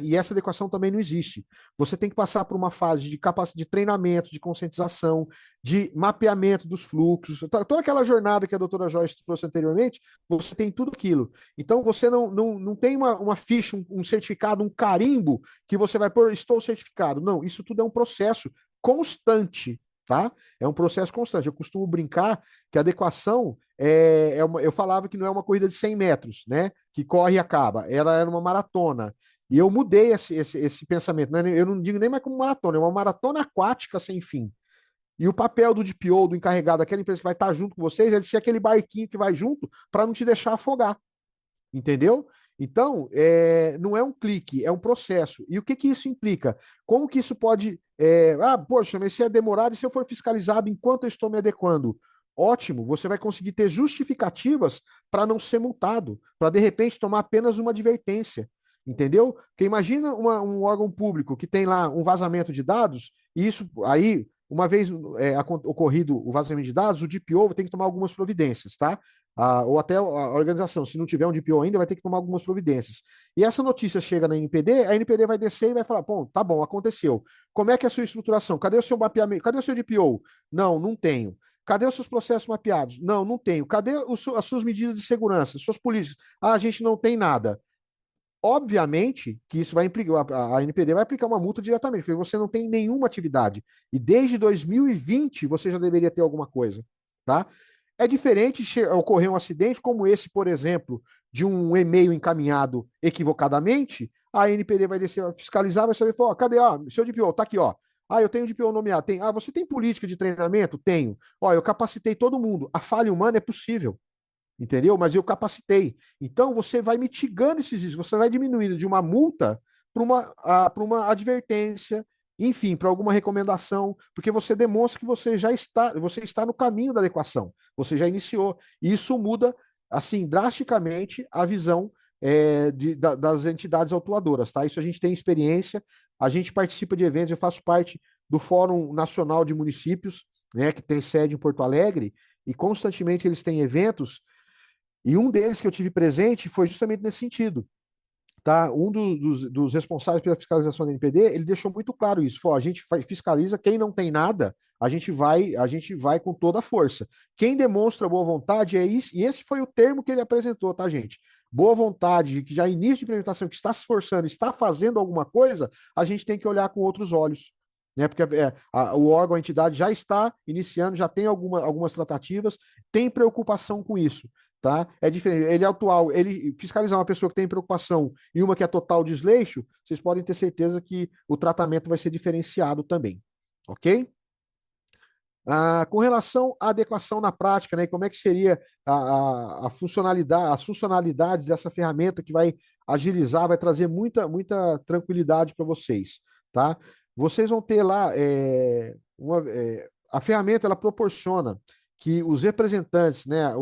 E essa adequação também não existe. Você tem que passar por uma fase de treinamento, de conscientização, de mapeamento dos fluxos. Toda aquela jornada que a doutora Joyce trouxe anteriormente, você tem tudo aquilo. Então, você não tem uma ficha, um certificado, um carimbo que você vai pôr, estou certificado. Não, isso tudo é um processo constante, tá? É um processo constante. Eu costumo brincar que a adequação eu falava que não é uma corrida de 100 metros, né? Que corre e acaba. Ela era uma maratona. E eu mudei esse pensamento, né? Eu não digo nem mais como maratona, é uma maratona aquática sem fim. E o papel do DPO, do encarregado daquela empresa que vai estar junto com vocês, é de ser aquele barquinho que vai junto para não te deixar afogar. Entendeu? Então, não é um clique, é um processo. E o que que isso implica? Como que isso pode. Poxa, mas se é demorado e se eu for fiscalizado enquanto eu estou me adequando? Ótimo, você vai conseguir ter justificativas para não ser multado, para de repente tomar apenas uma advertência. Entendeu? Porque imagina um órgão público que tem lá um vazamento de dados, e isso aí uma vez ocorrido o vazamento de dados, o DPO tem que tomar algumas providências, tá? Ou até a organização, se não tiver um DPO ainda, vai ter que tomar algumas providências. E essa notícia chega na NPD, a NPD vai descer e vai falar: bom, tá bom, aconteceu. Como é que é a sua estruturação? Cadê o seu mapeamento? Cadê o seu DPO? Não, não tenho. Cadê os seus processos mapeados? Não, não tenho. Cadê as suas medidas de segurança, suas políticas? Ah, a gente não tem nada. Obviamente que isso vai implicar, a NPD vai aplicar uma multa diretamente, porque você não tem nenhuma atividade. E desde 2020 você já deveria ter alguma coisa, tá? É diferente ocorrer um acidente como esse, por exemplo, de um e-mail encaminhado equivocadamente, a NPD vai descer, fiscalizar, vai saber, ó, cadê? Ó, seu DPO, tá aqui, ó. Ah, eu tenho DPO nomeado. Tem. Ah, você tem política de treinamento? Tenho. Ó, eu capacitei todo mundo. A falha humana é possível, entendeu? Mas eu capacitei. Então, você vai mitigando esses riscos, você vai diminuindo de uma multa para uma advertência, enfim, para alguma recomendação, porque você demonstra que você está no caminho da adequação, você já iniciou. E isso muda, assim, drasticamente a visão das entidades autuadoras, tá? Isso a gente tem experiência, a gente participa de eventos, eu faço parte do Fórum Nacional de Municípios, né, que tem sede em Porto Alegre, e constantemente eles têm eventos e um deles que eu tive presente foi justamente nesse sentido. Tá? Dos responsáveis pela fiscalização da NPD, ele deixou muito claro isso. Falou, a gente fiscaliza quem não tem nada, a gente vai com toda a força. Quem demonstra boa vontade é isso, e esse foi o termo que ele apresentou, tá, gente? Boa vontade, que já início de implementação, que está se esforçando, está fazendo alguma coisa, a gente tem que olhar com outros olhos. Né? Porque o órgão, a entidade já está iniciando, já tem algumas tratativas, tem preocupação com isso. Tá? É diferente. Ele é atual, ele fiscalizar uma pessoa que tem preocupação e uma que é total desleixo, vocês podem ter certeza que o tratamento vai ser diferenciado também, ok? Com relação à adequação na prática, né, como é que seria a funcionalidade, as funcionalidades dessa ferramenta que vai agilizar, vai trazer muita tranquilidade para vocês, tá? Vocês vão ter lá a ferramenta ela proporciona que os representantes, né,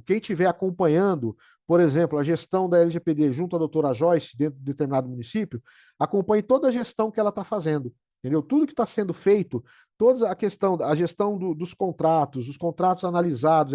quem estiver acompanhando, por exemplo, a gestão da LGPD junto à doutora Joyce dentro de determinado município, acompanhe toda a gestão que ela está fazendo. Entendeu? Tudo que está sendo feito, toda a questão, a gestão dos contratos, os contratos analisados,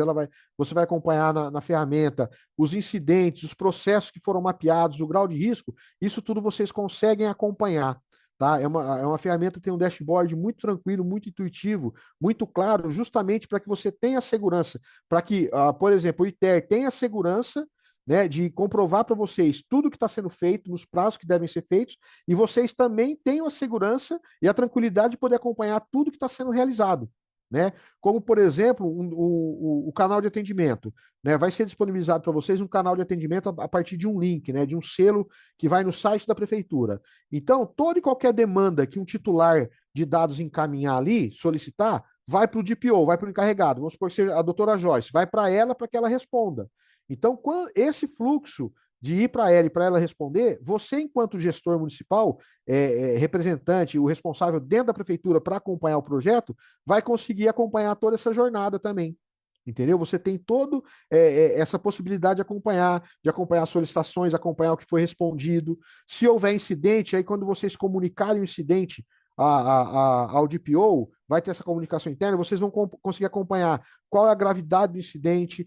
você vai acompanhar na ferramenta, os incidentes, os processos que foram mapeados, o grau de risco, isso tudo vocês conseguem acompanhar. Tá? É uma ferramenta que tem um dashboard muito tranquilo, muito intuitivo, muito claro, justamente para que você tenha segurança, para que, por exemplo, o ITER tenha segurança, né, de comprovar para vocês tudo que está sendo feito, nos prazos que devem ser feitos, e vocês também tenham a segurança e a tranquilidade de poder acompanhar tudo que está sendo realizado. Né? Como, por exemplo, o canal de atendimento. Né? Vai ser disponibilizado para vocês um canal de atendimento a partir de um link, né? De um selo que vai no site da prefeitura. Então, toda e qualquer demanda que um titular de dados encaminhar ali, solicitar, vai para o DPO, vai para o encarregado. Vamos supor que seja a doutora Joyce, vai para ela para que ela responda. Então, esse fluxo de ir para ela e para ela responder, você, enquanto gestor municipal, representante, o responsável dentro da prefeitura para acompanhar o projeto, vai conseguir acompanhar toda essa jornada também. Entendeu? Você tem toda essa possibilidade de acompanhar solicitações, acompanhar o que foi respondido. Se houver incidente, aí quando vocês comunicarem o incidente ao DPO, vai ter essa comunicação interna, vocês vão conseguir acompanhar qual é a gravidade do incidente,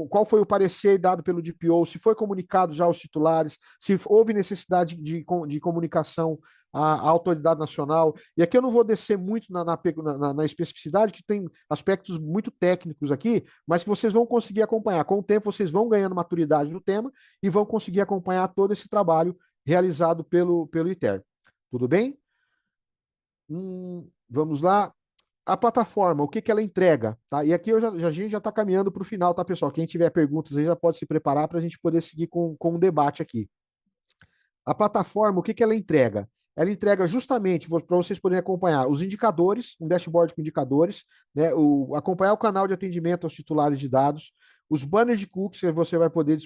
qual foi o parecer dado pelo DPO, se foi comunicado já aos titulares, se houve necessidade de comunicação à autoridade nacional. E aqui eu não vou descer muito na especificidade, que tem aspectos muito técnicos aqui, mas que vocês vão conseguir acompanhar. Com o tempo, vocês vão ganhando maturidade no tema e vão conseguir acompanhar todo esse trabalho realizado pelo ITER. Tudo bem? Vamos lá. A plataforma, o que que ela entrega, tá? E aqui a gente já está caminhando para o final, tá, pessoal? Quem tiver perguntas aí já pode se preparar para a gente poder seguir com o debate aqui. A plataforma, o que que ela entrega? Ela entrega justamente para vocês poderem acompanhar os indicadores, um dashboard com indicadores, né? Acompanhar o canal de atendimento aos titulares de dados, os banners de cookies que você vai poder,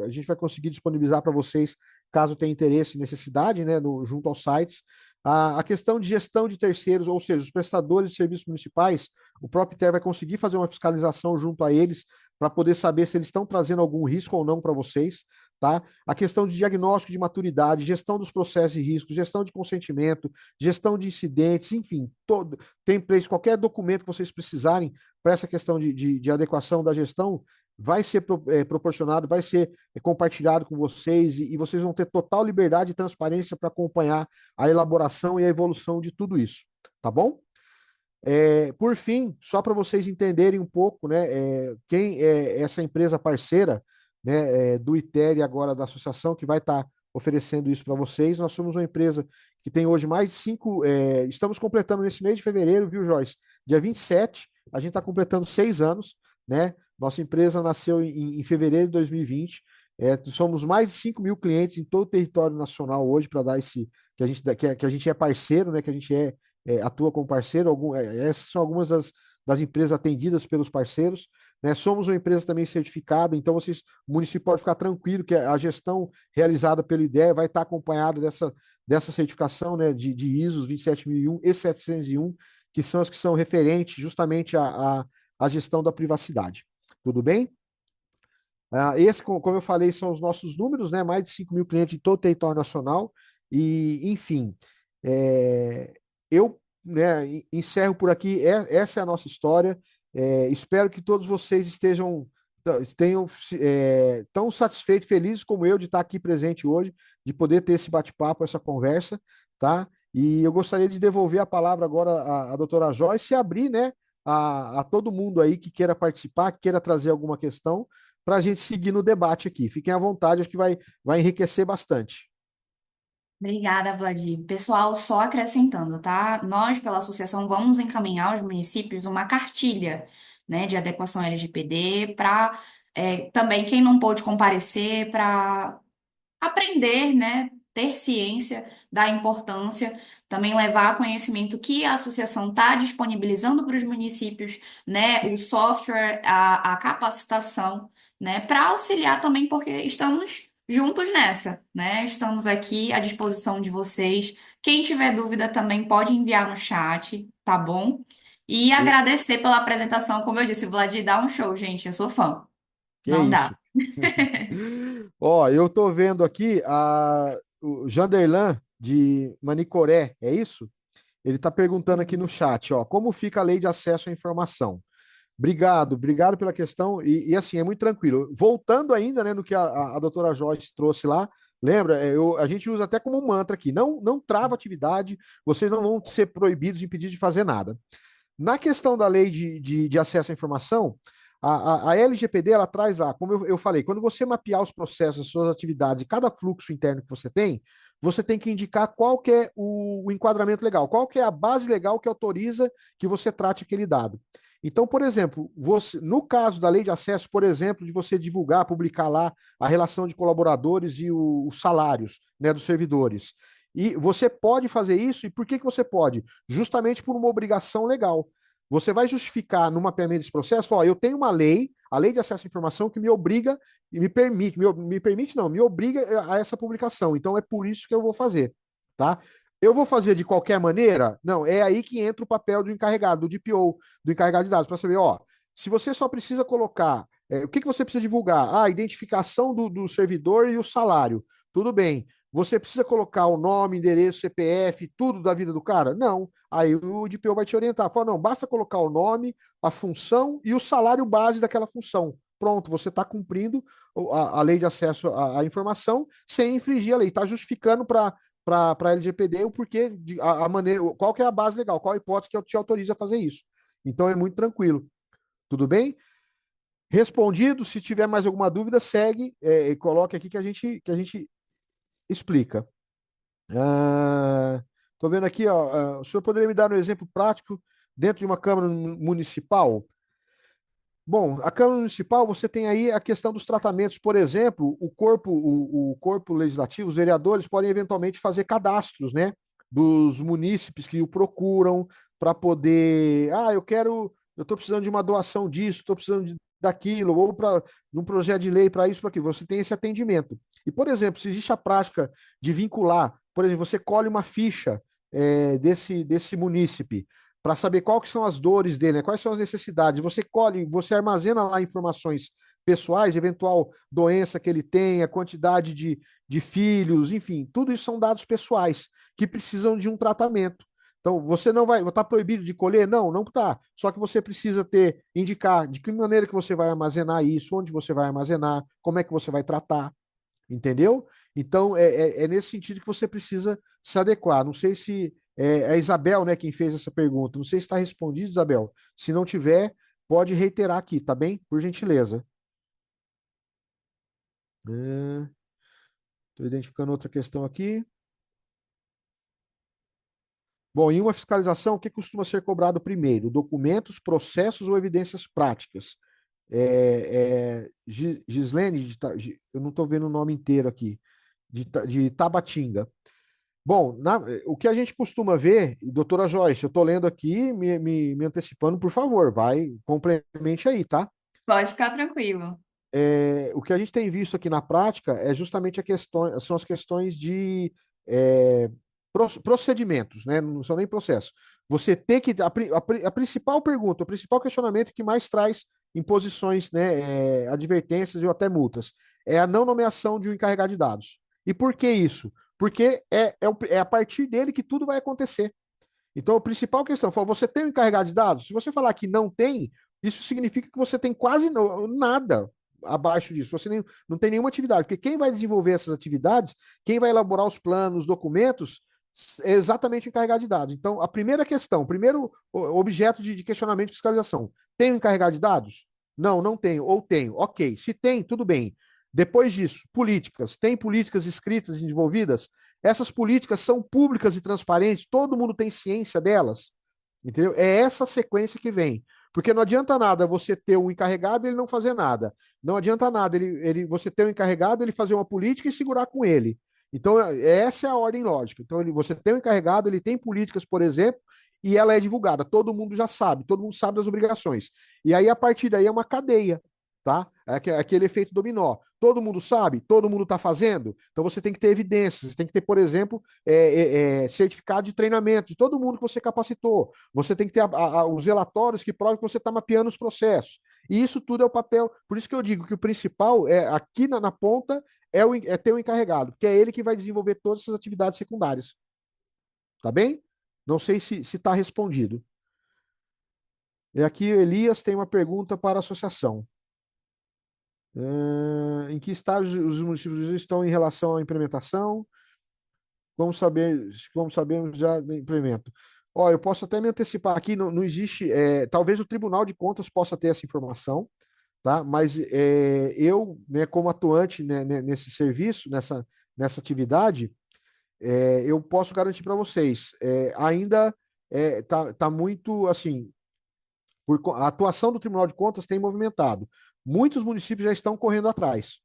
a gente vai conseguir disponibilizar para vocês, caso tenha interesse e necessidade, né? Junto aos sites. A questão de gestão de terceiros, ou seja, os prestadores de serviços municipais, o próprio ITER vai conseguir fazer uma fiscalização junto a eles para poder saber se eles estão trazendo algum risco ou não para vocês, tá? A questão de diagnóstico de maturidade, gestão dos processos de risco, gestão de consentimento, gestão de incidentes, enfim, todo, templates, qualquer documento que vocês precisarem para essa questão de adequação da gestão, vai ser proporcionado, vai ser compartilhado com vocês e vocês vão ter total liberdade e transparência para acompanhar a elaboração e a evolução de tudo isso, tá bom? Por fim, só para vocês entenderem um pouco, né, quem é essa empresa parceira, né, do ITER e agora da associação que vai estar oferecendo isso para vocês. Nós somos uma empresa que tem hoje mais de estamos completando nesse mês de fevereiro, viu, Joyce? Dia 27, a gente está completando 6 anos, né? Nossa empresa nasceu em fevereiro de 2020. Somos mais de 5 mil clientes em todo o território nacional hoje para dar que a gente é parceiro, né? Que a gente atua como parceiro. Essas são algumas das empresas atendidas pelos parceiros, né? Somos uma empresa também certificada, então o município pode ficar tranquilo que a gestão realizada pelo IDEA vai estar acompanhada dessa certificação, né? De ISOs 27001 e 701, que são as que são referentes justamente à gestão da privacidade. Tudo bem? Como eu falei, são os nossos números, né? Mais de 5 mil clientes em todo o território nacional. E, enfim, eu, né, encerro por aqui. Essa é a nossa história. Espero que todos vocês tenham tão satisfeitos, felizes como eu de estar aqui presente hoje, de poder ter esse bate-papo, essa conversa, tá? E eu gostaria de devolver a palavra agora à doutora Joyce e abrir, né, a todo mundo aí que queira participar, que queira trazer alguma questão, para a gente seguir no debate aqui. Fiquem à vontade, acho que vai enriquecer bastante. Obrigada, Vladir. Pessoal, só acrescentando, tá? Nós, pela associação, vamos encaminhar aos municípios uma cartilha, né, de adequação LGPD para também quem não pôde comparecer para aprender, né, ter ciência da importância, também levar a conhecimento que a associação está disponibilizando para os municípios, né, o software, a capacitação, né, para auxiliar também, porque estamos juntos nessa, né? Estamos aqui à disposição de vocês. Quem tiver dúvida também pode enviar no chat, tá bom? E Que, agradecer pela apresentação, como eu disse, o Vladir dá um show, gente. Eu sou fã. que Não isso. dá. Ó, eu tô vendo aqui o Janderlan de Manicoré, é isso? Ele está perguntando aqui no chat, ó, como fica a lei de acesso à informação? Obrigado pela questão. E assim, é muito tranquilo. Voltando ainda, né, no que a doutora Joyce trouxe lá, lembra? A gente usa até como um mantra aqui: não trava atividade, vocês não vão ser proibidos, impedidos de fazer nada. Na questão da lei de acesso à informação, a LGPD ela traz lá, como eu falei, quando você mapear os processos, as suas atividades e cada fluxo interno que você tem que indicar qual que é o enquadramento legal, qual que é a base legal que autoriza que você trate aquele dado. Então, por exemplo, no caso da lei de acesso, por exemplo, de você divulgar, publicar lá a relação de colaboradores e os salários, né, dos servidores. E você pode fazer isso, e por que você pode? Justamente por uma obrigação legal. Você vai justificar no mapeamento desse processo, ó, eu tenho uma lei, a lei de acesso à informação, que me obriga e me permite não, me obriga a essa publicação. Então é por isso que eu vou fazer, tá? Eu vou fazer de qualquer maneira? Não, é aí que entra o papel do encarregado, do DPO, do encarregado de dados, para saber, ó, se você só precisa colocar, o que você precisa divulgar? A identificação do servidor e o salário. Tudo bem. Você precisa colocar o nome, endereço, CPF, tudo da vida do cara? Não. Aí o DPO vai te orientar. Fala, não, basta colocar o nome, a função e o salário base daquela função. Pronto, você está cumprindo a lei de acesso à informação sem infringir a lei. Está justificando para a LGPD o porquê, a maneira, qual que é a base legal, qual a hipótese que te autoriza a fazer isso. Então é muito tranquilo. Tudo bem? Respondido, se tiver mais alguma dúvida, segue e coloque aqui que a gente explica. Estou vendo aqui, ó, o senhor poderia me dar um exemplo prático dentro de uma Câmara Municipal? Bom, a Câmara Municipal, você tem aí a questão dos tratamentos, por exemplo, o corpo legislativo, os vereadores podem eventualmente fazer cadastros, né, dos munícipes que o procuram para poder, eu estou precisando de uma doação disso, estou precisando daquilo, ou para um projeto de lei para isso, para aquilo. Você tem esse atendimento. E, por exemplo, se existe a prática de vincular, por exemplo, você colhe uma ficha desse munícipe, para saber quais que são as dores dele, né? Quais são as necessidades. Você colhe, você armazena lá informações pessoais, eventual doença que ele tenha, quantidade de filhos, enfim, tudo isso são dados pessoais que precisam de um tratamento. Então, você não vai, está proibido de colher? Não, não está. Só que você precisa indicar de que maneira que você vai armazenar isso, onde você vai armazenar, como é que você vai tratar, entendeu? Então, é nesse sentido que você precisa se adequar. Não sei se é a Isabel, né, quem fez essa pergunta. Não sei se está respondido, Isabel. Se não tiver, pode reiterar aqui, tá bem? Por gentileza. Estou identificando outra questão aqui. Bom, em uma fiscalização, o que costuma ser cobrado primeiro? Documentos, processos ou evidências práticas? Gislene, eu não estou vendo o nome inteiro aqui, de Tabatinga. Bom, o que a gente costuma ver, e doutora Joyce, eu estou lendo aqui, me antecipando, por favor, vai, complemente aí, tá? Pode ficar tranquilo. O que a gente tem visto aqui na prática é justamente são as questões de é, procedimentos, né? Não são nem processos. Você tem que. A principal pergunta, o principal questionamento que mais traz imposições, né, advertências ou até multas, é a não nomeação de um encarregado de dados. E por que isso? Porque é a partir dele que tudo vai acontecer. Então, a principal questão foi: você tem um encarregado de dados? Se você falar que não tem, isso significa que você tem quase nada abaixo disso. Você não tem nenhuma atividade, porque quem vai desenvolver essas atividades, quem vai elaborar os planos, os documentos, é exatamente o encarregado de dados. Então, a primeira questão, o primeiro objeto de questionamento de fiscalização: tem um encarregado de dados? Não, não tenho, ou tenho. Ok, se tem, tudo bem. Depois disso, políticas. Tem políticas escritas e desenvolvidas? Essas políticas são públicas e transparentes, todo mundo tem ciência delas, entendeu? É essa sequência que vem. Porque não adianta nada você ter um encarregado e ele não fazer nada. Não adianta nada você ter um encarregado, ele fazer uma política e segurar com ele. Então, essa é a ordem lógica. Então, você tem um encarregado, ele tem políticas, por exemplo, e ela é divulgada. Todo mundo já sabe, todo mundo sabe das obrigações. E aí, a partir daí, é uma cadeia, tá? Aquele efeito dominó. Todo mundo sabe, todo mundo está fazendo, então você tem que ter evidências, você tem que ter, por exemplo, certificado de treinamento de todo mundo que você capacitou, você tem que ter os relatórios que provam que você está mapeando os processos. E isso tudo é o papel. Por isso que eu digo que o principal é aqui na ponta é ter o encarregado, porque é ele que vai desenvolver todas essas atividades secundárias. Tá bem? Não sei se está respondido. E aqui, Elias tem uma pergunta para a associação. Em que estágio os municípios estão em relação à implementação? Como sabemos, já implemento. Ó, eu posso até me antecipar aqui, não existe, talvez o Tribunal de Contas possa ter essa informação, tá? Mas eu, né, como atuante, né, nesse serviço, nessa atividade, eu posso garantir para vocês, ainda tá muito assim, a atuação do Tribunal de Contas tem movimentado. Muitos municípios já estão correndo atrás,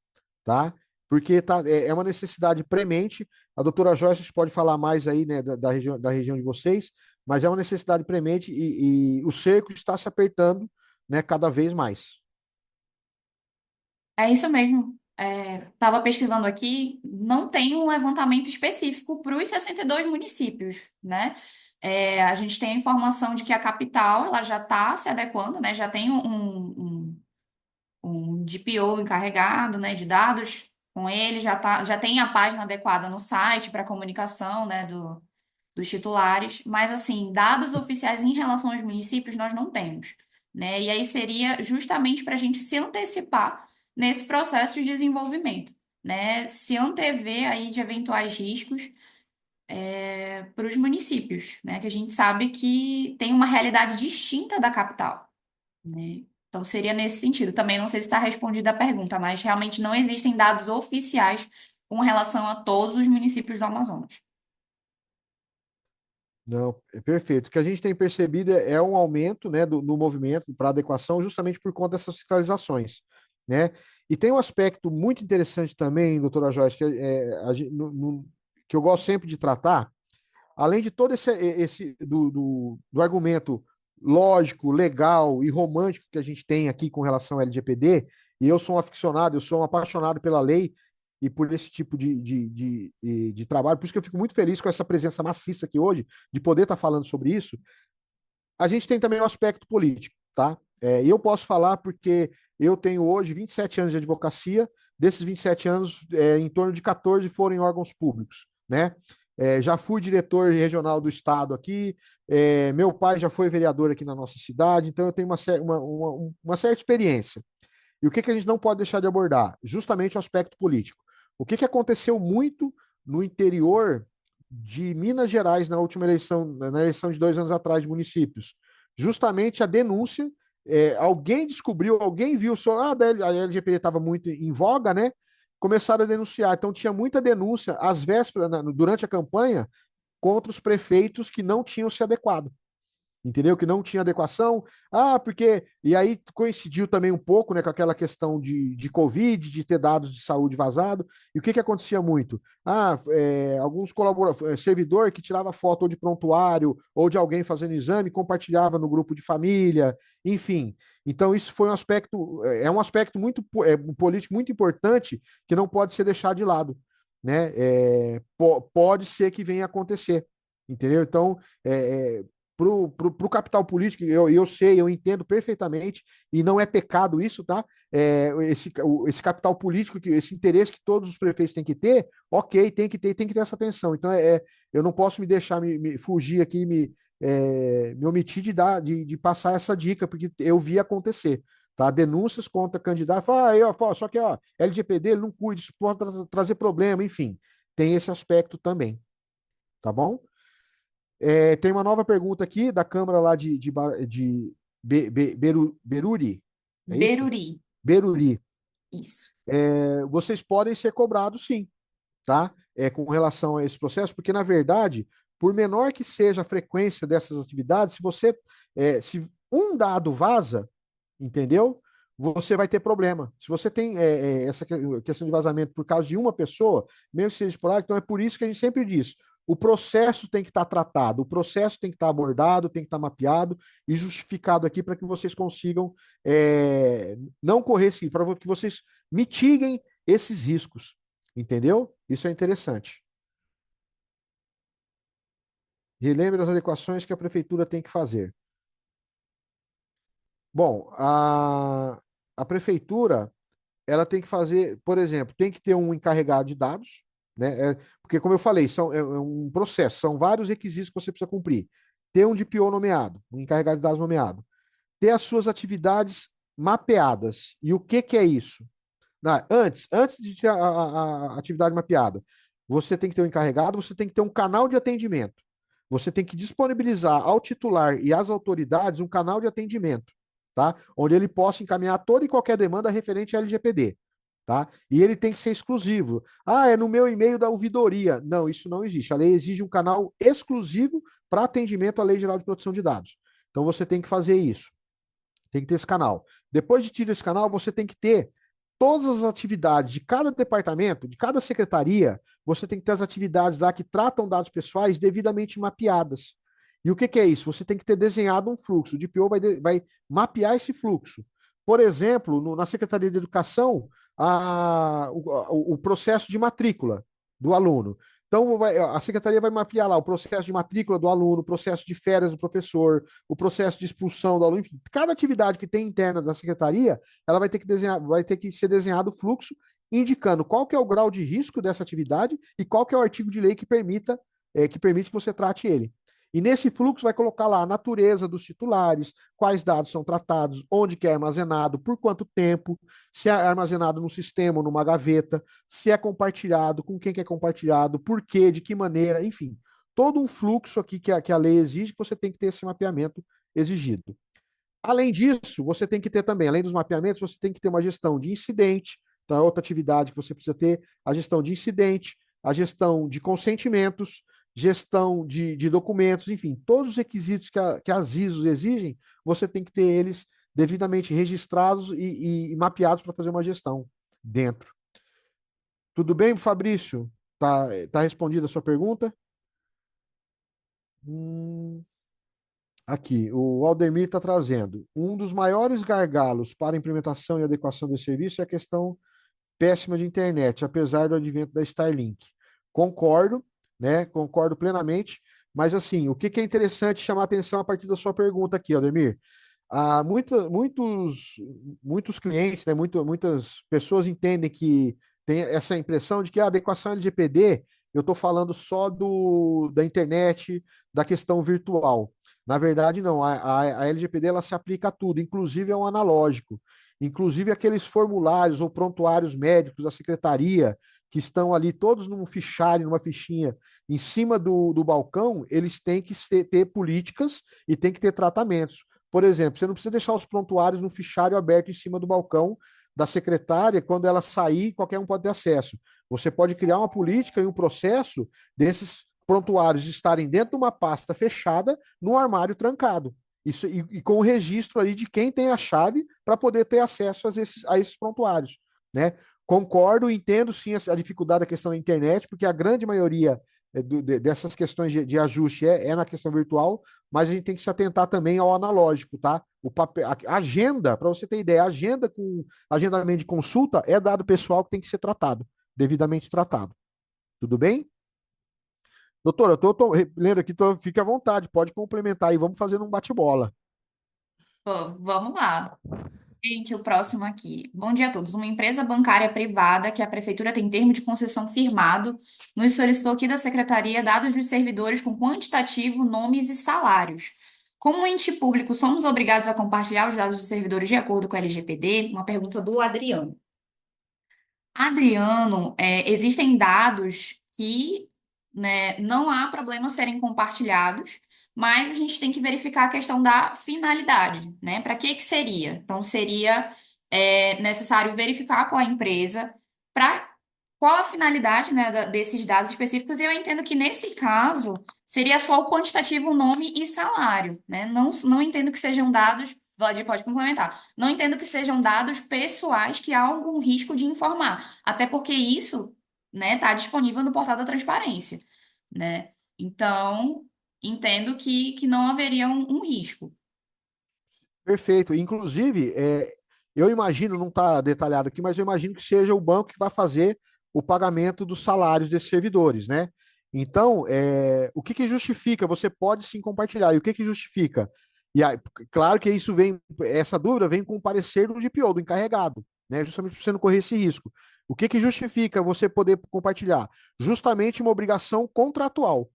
tá? Porque é uma necessidade premente. A doutora Joyce pode falar mais aí, né, da região de vocês, mas é uma necessidade premente e o cerco está se apertando, né, cada vez mais. É isso mesmo. Estava pesquisando aqui, não tem um levantamento específico para os 62 municípios, né? A gente tem a informação de que a capital ela já está se adequando, né? Já tem um DPO encarregado, né, de dados com ele, já tem a página adequada no site para comunicação, né, dos titulares, mas assim, dados oficiais em relação aos municípios nós não temos, né? E aí seria justamente para a gente se antecipar nesse processo de desenvolvimento, né? Se antever aí de eventuais riscos para os municípios, né? Que a gente sabe que tem uma realidade distinta da capital, né? Então seria nesse sentido. Também não sei se está respondida a pergunta, mas realmente não existem dados oficiais com relação a todos os municípios do Amazonas. Não, é perfeito. O que a gente tem percebido é um aumento, né, no movimento para adequação, justamente por conta dessas fiscalizações, né? E tem um aspecto muito interessante também, doutora Joyce, que eu gosto sempre de tratar, além de todo esse do argumento lógico, legal e romântico que a gente tem aqui com relação ao LGPD, e eu sou um aficionado, eu sou um apaixonado pela lei, e por esse tipo de trabalho. Por isso que eu fico muito feliz com essa presença maciça aqui hoje, de poder estar falando sobre isso. A gente tem também o aspecto político, tá? E eu posso falar porque eu tenho hoje 27 anos de advocacia, desses 27 anos, em torno de 14 foram em órgãos públicos, né? Já fui diretor regional do estado aqui, meu pai já foi vereador aqui na nossa cidade, então eu tenho uma certa experiência. E o que que a gente não pode deixar de abordar? Justamente o aspecto político. O que que aconteceu muito no interior de Minas Gerais na última eleição, na eleição de 2 anos atrás de municípios? Justamente a denúncia. Alguém descobriu, alguém viu só, a LGPD estava muito em voga, né? Começaram a denunciar. Então tinha muita denúncia às vésperas, durante a campanha, contra os prefeitos que não tinham se adequado, entendeu? Que não tinha adequação. Porque. E aí coincidiu também um pouco, né, com aquela questão de Covid, de ter dados de saúde vazado. E o que que acontecia muito? Alguns colaboradores, servidor que tirava foto ou de prontuário ou de alguém fazendo exame, compartilhava no grupo de família, enfim. Então, isso foi um aspecto muito político muito importante que não pode ser deixado de lado, né? Pode ser que venha a acontecer, entendeu? Então, pro capital político, eu sei, eu entendo perfeitamente, e não é pecado isso, tá? Esse capital político, esse interesse que todos os prefeitos têm que ter, ok, tem que ter essa atenção. Então, eu não posso me deixar me fugir aqui, me omitir de passar essa dica, porque eu vi acontecer. Tá? Denúncias contra candidato, só que ó, LGPD ele não cuida, isso pode trazer problema, enfim, tem esse aspecto também, tá bom? Tem uma nova pergunta aqui da Câmara lá de Beruri. É isso? Beruri. Beruri. Isso. Vocês podem ser cobrados, sim, tá? Com relação a esse processo, porque, na verdade, por menor que seja a frequência dessas atividades, se um dado vaza, entendeu? Você vai ter problema. Se você tem essa questão de vazamento por causa de uma pessoa, mesmo que seja esporádico, então é por isso que a gente sempre diz: o processo tem que estar tratado, o processo tem que estar abordado, tem que estar mapeado e justificado aqui para que vocês consigam não correr esse risco, para que vocês mitiguem esses riscos. Entendeu? Isso é interessante. Relembre as adequações que a prefeitura tem que fazer. Bom, a prefeitura ela tem que fazer, por exemplo, tem que ter um encarregado de dados, né? Porque, como eu falei, é um processo, são vários requisitos que você precisa cumprir. Ter um DPO nomeado, um encarregado de dados nomeado. Ter as suas atividades mapeadas. E o que que é isso? Antes de ter a atividade mapeada, você tem que ter um encarregado, você tem que ter um canal de atendimento. Você tem que disponibilizar ao titular e às autoridades um canal de atendimento, tá? Onde ele possa encaminhar toda e qualquer demanda referente à LGPD, tá? E ele tem que ser exclusivo. É no meu e-mail da ouvidoria. Não, isso não existe. A lei exige um canal exclusivo para atendimento à Lei Geral de Proteção de Dados. Então você tem que fazer isso. Tem que ter esse canal. Depois de ter esse canal, você tem que ter todas as atividades de cada departamento, de cada secretaria, você tem que ter as atividades lá que tratam dados pessoais devidamente mapeadas. E o que que é isso? Você tem que ter desenhado um fluxo. O DPO vai mapear esse fluxo. Por exemplo, na Secretaria de Educação, o processo de matrícula do aluno. Então, a secretaria vai mapear lá o processo de matrícula do aluno, o processo de férias do professor, o processo de expulsão do aluno, enfim, cada atividade que tem interna da secretaria, ela vai ter que ser desenhado o fluxo, indicando qual que é o grau de risco dessa atividade e qual que é o artigo de lei que permite que você trate ele. E nesse fluxo vai colocar lá a natureza dos titulares, quais dados são tratados, onde que é armazenado, por quanto tempo, se é armazenado no sistema ou numa gaveta, se é compartilhado, com quem que é compartilhado, por quê, de que maneira, enfim. Todo um fluxo aqui que a lei exige, que você tem que ter esse mapeamento exigido. Além disso, você tem que ter também, além dos mapeamentos, você tem que ter uma gestão de incidente, então é outra atividade que você precisa ter, a gestão de incidente, a gestão de consentimentos, gestão de documentos, enfim, todos os requisitos que as ISOs exigem, você tem que ter eles devidamente registrados e mapeados para fazer uma gestão dentro. Tudo bem, Fabrício? Tá respondida a sua pergunta? Aqui, o Aldemir está trazendo. Um dos maiores gargalos para a implementação e adequação desse serviço é a questão péssima de internet, apesar do advento da Starlink. Concordo, né? Concordo plenamente. Mas assim, o que que é interessante chamar a atenção a partir da sua pergunta aqui, Aldemir? Muitos clientes, né, muitas pessoas entendem que tem essa impressão de que a adequação LGPD, eu estou falando só da internet, da questão virtual. Na verdade, não. A LGPD ela se aplica a tudo, inclusive ao analógico. Inclusive aqueles formulários ou prontuários médicos da secretaria, que estão ali todos num fichário, numa fichinha, em cima do balcão, eles têm que ter políticas e têm que ter tratamentos. Por exemplo, você não precisa deixar os prontuários no fichário aberto em cima do balcão da secretária, quando ela sair, qualquer um pode ter acesso. Você pode criar uma política e um processo desses prontuários estarem dentro de uma pasta fechada, num armário trancado. Isso, e com o registro ali de quem tem a chave para poder ter acesso a esses prontuários, né? Concordo, entendo sim a dificuldade da questão da internet, porque a grande maioria dessas questões de ajuste é na questão virtual, mas a gente tem que se atentar também ao analógico, tá? A agenda, para você ter ideia, a agenda com agendamento de consulta é dado pessoal que tem que ser tratado, devidamente tratado. Tudo bem? Doutora, eu tô lendo aqui, fique à vontade, pode complementar aí, vamos fazer um bate-bola. Pô, vamos lá. Gente, o próximo aqui. Bom dia a todos. Uma empresa bancária privada que a prefeitura tem termo de concessão firmado nos solicitou aqui da secretaria dados dos servidores com quantitativo, nomes e salários. Como ente público, somos obrigados a compartilhar os dados dos servidores de acordo com a LGPD? Uma pergunta do Adriano. Adriano, existem dados que, né, não há problema serem compartilhados, mas a gente tem que verificar a questão da finalidade, né? Para que que seria? Então, seria necessário verificar com a empresa para qual a finalidade, né, desses dados específicos, e eu entendo que nesse caso seria só o quantitativo nome e salário, né? Não entendo que sejam dados. Vladir pode complementar. Não entendo que sejam dados pessoais que há algum risco de informar, até porque isso, né, está disponível no portal da transparência, né? Então, entendo que não haveria um risco. Perfeito. Inclusive, eu imagino, não está detalhado aqui, mas eu imagino que seja o banco que vai fazer o pagamento dos salários desses servidores, né? Então, o que que justifica? Você pode sim compartilhar. E o que que justifica? E aí, claro que essa dúvida vem com o parecer do DPO, do encarregado, né? Justamente para você não correr esse risco. O que que justifica você poder compartilhar? Justamente uma obrigação contratual,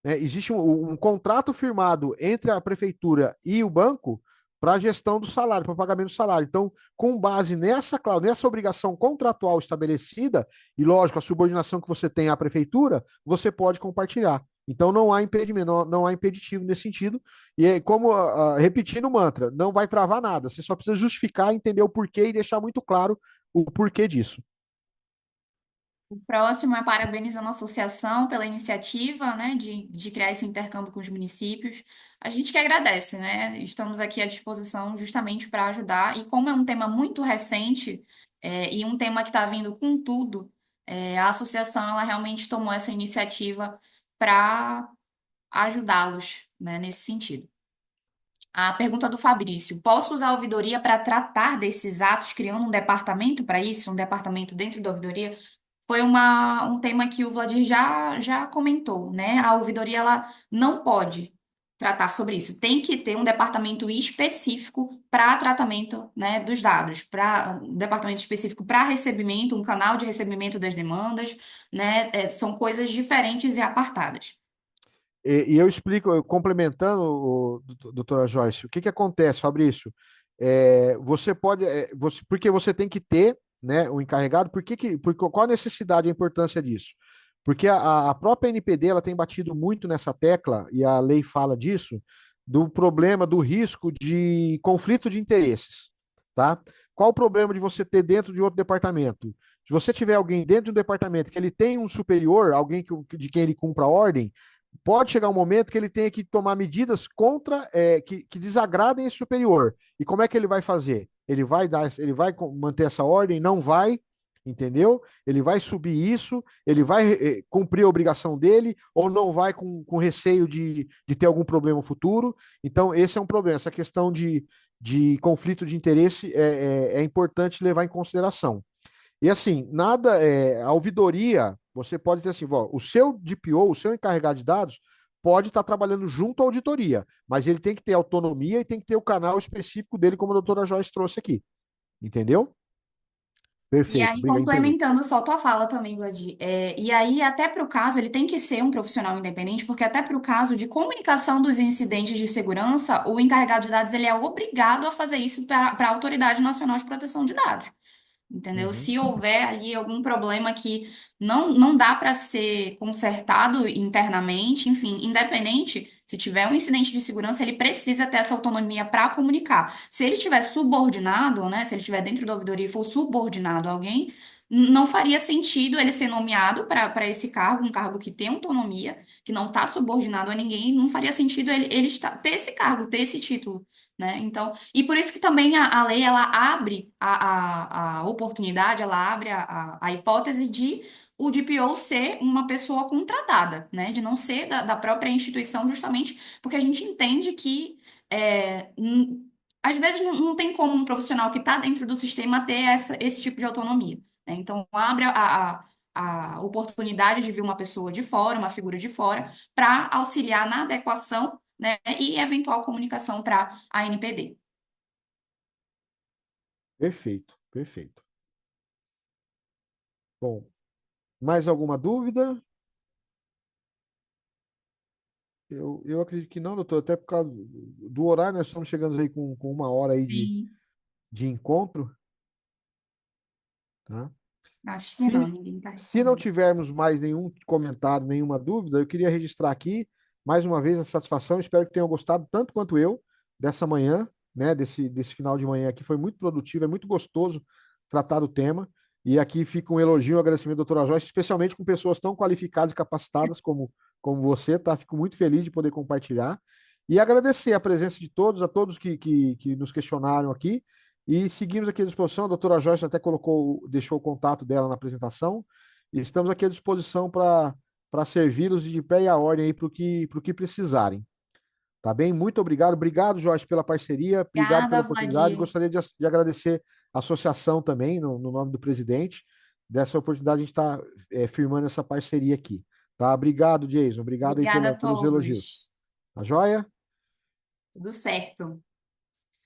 né? Existe um contrato firmado entre a prefeitura e o banco para a gestão do salário, para o pagamento do salário. Então, com base nessa cláusula, nessa obrigação contratual estabelecida, e lógico, a subordinação que você tem à prefeitura, você pode compartilhar. Então, não há impedimento, não há impeditivo nesse sentido. E como, repetindo o mantra, não vai travar nada. Você só precisa justificar, entender o porquê e deixar muito claro o porquê disso. O próximo é parabenizando a associação pela iniciativa, né, de criar esse intercâmbio com os municípios. A gente que agradece, né? Estamos aqui à disposição justamente para ajudar. E como é um tema muito recente, e um tema que está vindo com tudo, a associação ela realmente tomou essa iniciativa para ajudá-los, né, nesse sentido. A pergunta do Fabrício: posso usar a ouvidoria para tratar desses atos, criando um departamento para isso, um departamento dentro da ouvidoria? Foi um tema que o Vladir já comentou, né? A ouvidoria ela não pode tratar sobre isso. Tem que ter um departamento específico para tratamento, né, dos dados, para um departamento específico para recebimento, um canal de recebimento das demandas, né? São coisas diferentes e apartadas. E eu explico, complementando, doutora Joyce, o que que acontece, Fabrício? Você pode, porque você tem que ter, né, o encarregado, porque, qual a necessidade e a importância disso? Porque a própria NPD ela tem batido muito nessa tecla, e a lei fala disso, do problema, do risco de conflito de interesses, tá? Qual o problema de você ter dentro de outro departamento? Se você tiver alguém dentro de um departamento que ele tem um superior, alguém de quem ele cumpra a ordem, pode chegar um momento que ele tenha que tomar medidas contra, que desagradem esse superior. E como é que ele vai fazer? Ele vai manter essa ordem? Não vai, entendeu? Ele vai subir isso, ele vai cumprir a obrigação dele, ou não vai com receio de ter algum problema futuro. Então, esse é um problema. Essa questão de conflito de interesse é importante levar em consideração. E assim, nada, a ouvidoria, você pode ter assim, ó, o seu DPO, o seu encarregado de dados, pode estar trabalhando junto à auditoria, mas ele tem que ter autonomia e tem que ter o canal específico dele, como a doutora Joyce trouxe aqui. Entendeu? E Perfeito, aí, obrigado, entendi. complementando só tua fala também, Vladi, e aí, até para o caso, ele tem que ser um profissional independente, porque até para o caso de comunicação dos incidentes de segurança, o encarregado de dados ele é obrigado a fazer isso para a Autoridade Nacional de Proteção de Dados. Entendeu? Uhum. Se houver ali algum problema que não dá para ser consertado internamente, enfim, independente, se tiver um incidente de segurança, ele precisa ter essa autonomia para comunicar. Se ele estiver subordinado, né, se ele estiver dentro da ouvidoria e for subordinado a alguém, não faria sentido ele ser nomeado para esse cargo, um cargo que tem autonomia, que não está subordinado a ninguém, não faria sentido ter esse cargo, ter esse título. Né? Então, e por isso que também a lei ela abre a oportunidade, ela abre a hipótese de o DPO ser uma pessoa contratada, né? De não ser da própria instituição, justamente porque a gente entende que às vezes não tem como um profissional que está dentro do sistema ter esse tipo de autonomia. Né? Então, abre a oportunidade de vir uma pessoa de fora, uma figura de fora, para auxiliar na adequação, né, e eventual comunicação para a NPD. Perfeito, perfeito. Bom, mais alguma dúvida? Eu acredito que não, doutor, até por causa do horário, nós estamos chegando aí com uma hora aí Sim, de encontro, tá? acho que não, Se, ninguém está se não respondendo. tivermos mais nenhum comentário, nenhuma dúvida, eu queria registrar aqui, mais uma vez, a satisfação. Espero que tenham gostado tanto quanto eu dessa manhã, né? Desse final de manhã aqui. Foi muito produtivo, é muito gostoso tratar do tema. E aqui fica um elogio, um agradecimento, doutora Joyce, especialmente com pessoas tão qualificadas e capacitadas como você, tá? Fico muito feliz de poder compartilhar. E agradecer a presença de todos, a todos que nos questionaram aqui. E seguimos aqui à disposição. A doutora Joyce até deixou o contato dela na apresentação. E estamos aqui à disposição para servi-los de pé e a ordem aí para o que precisarem. Tá bem? Muito obrigado. Obrigado, Joyce, pela parceria. Obrigado pela Obrigada, oportunidade. Vladir. Gostaria de agradecer a associação também, no nome do presidente, dessa oportunidade de a gente estar firmando essa parceria aqui. Tá? Obrigado, Jason. Obrigado aí Obrigada a pelos elogios. todos. Tá joia? Tudo certo.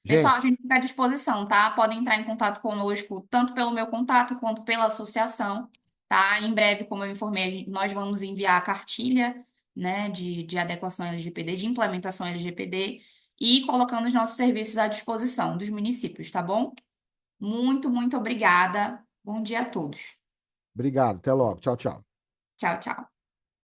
Pessoal, a Gente, gente fica à disposição, tá? Podem entrar em contato conosco, tanto pelo meu contato quanto pela associação, tá? Em breve, como eu informei, nós vamos enviar a cartilha, né, de adequação LGPD, de implementação LGPD, e colocando os nossos serviços à disposição dos municípios, tá bom? Muito, muito obrigada. Bom dia a todos. obrigado. Até logo. Tchau, tchau. Tchau, tchau.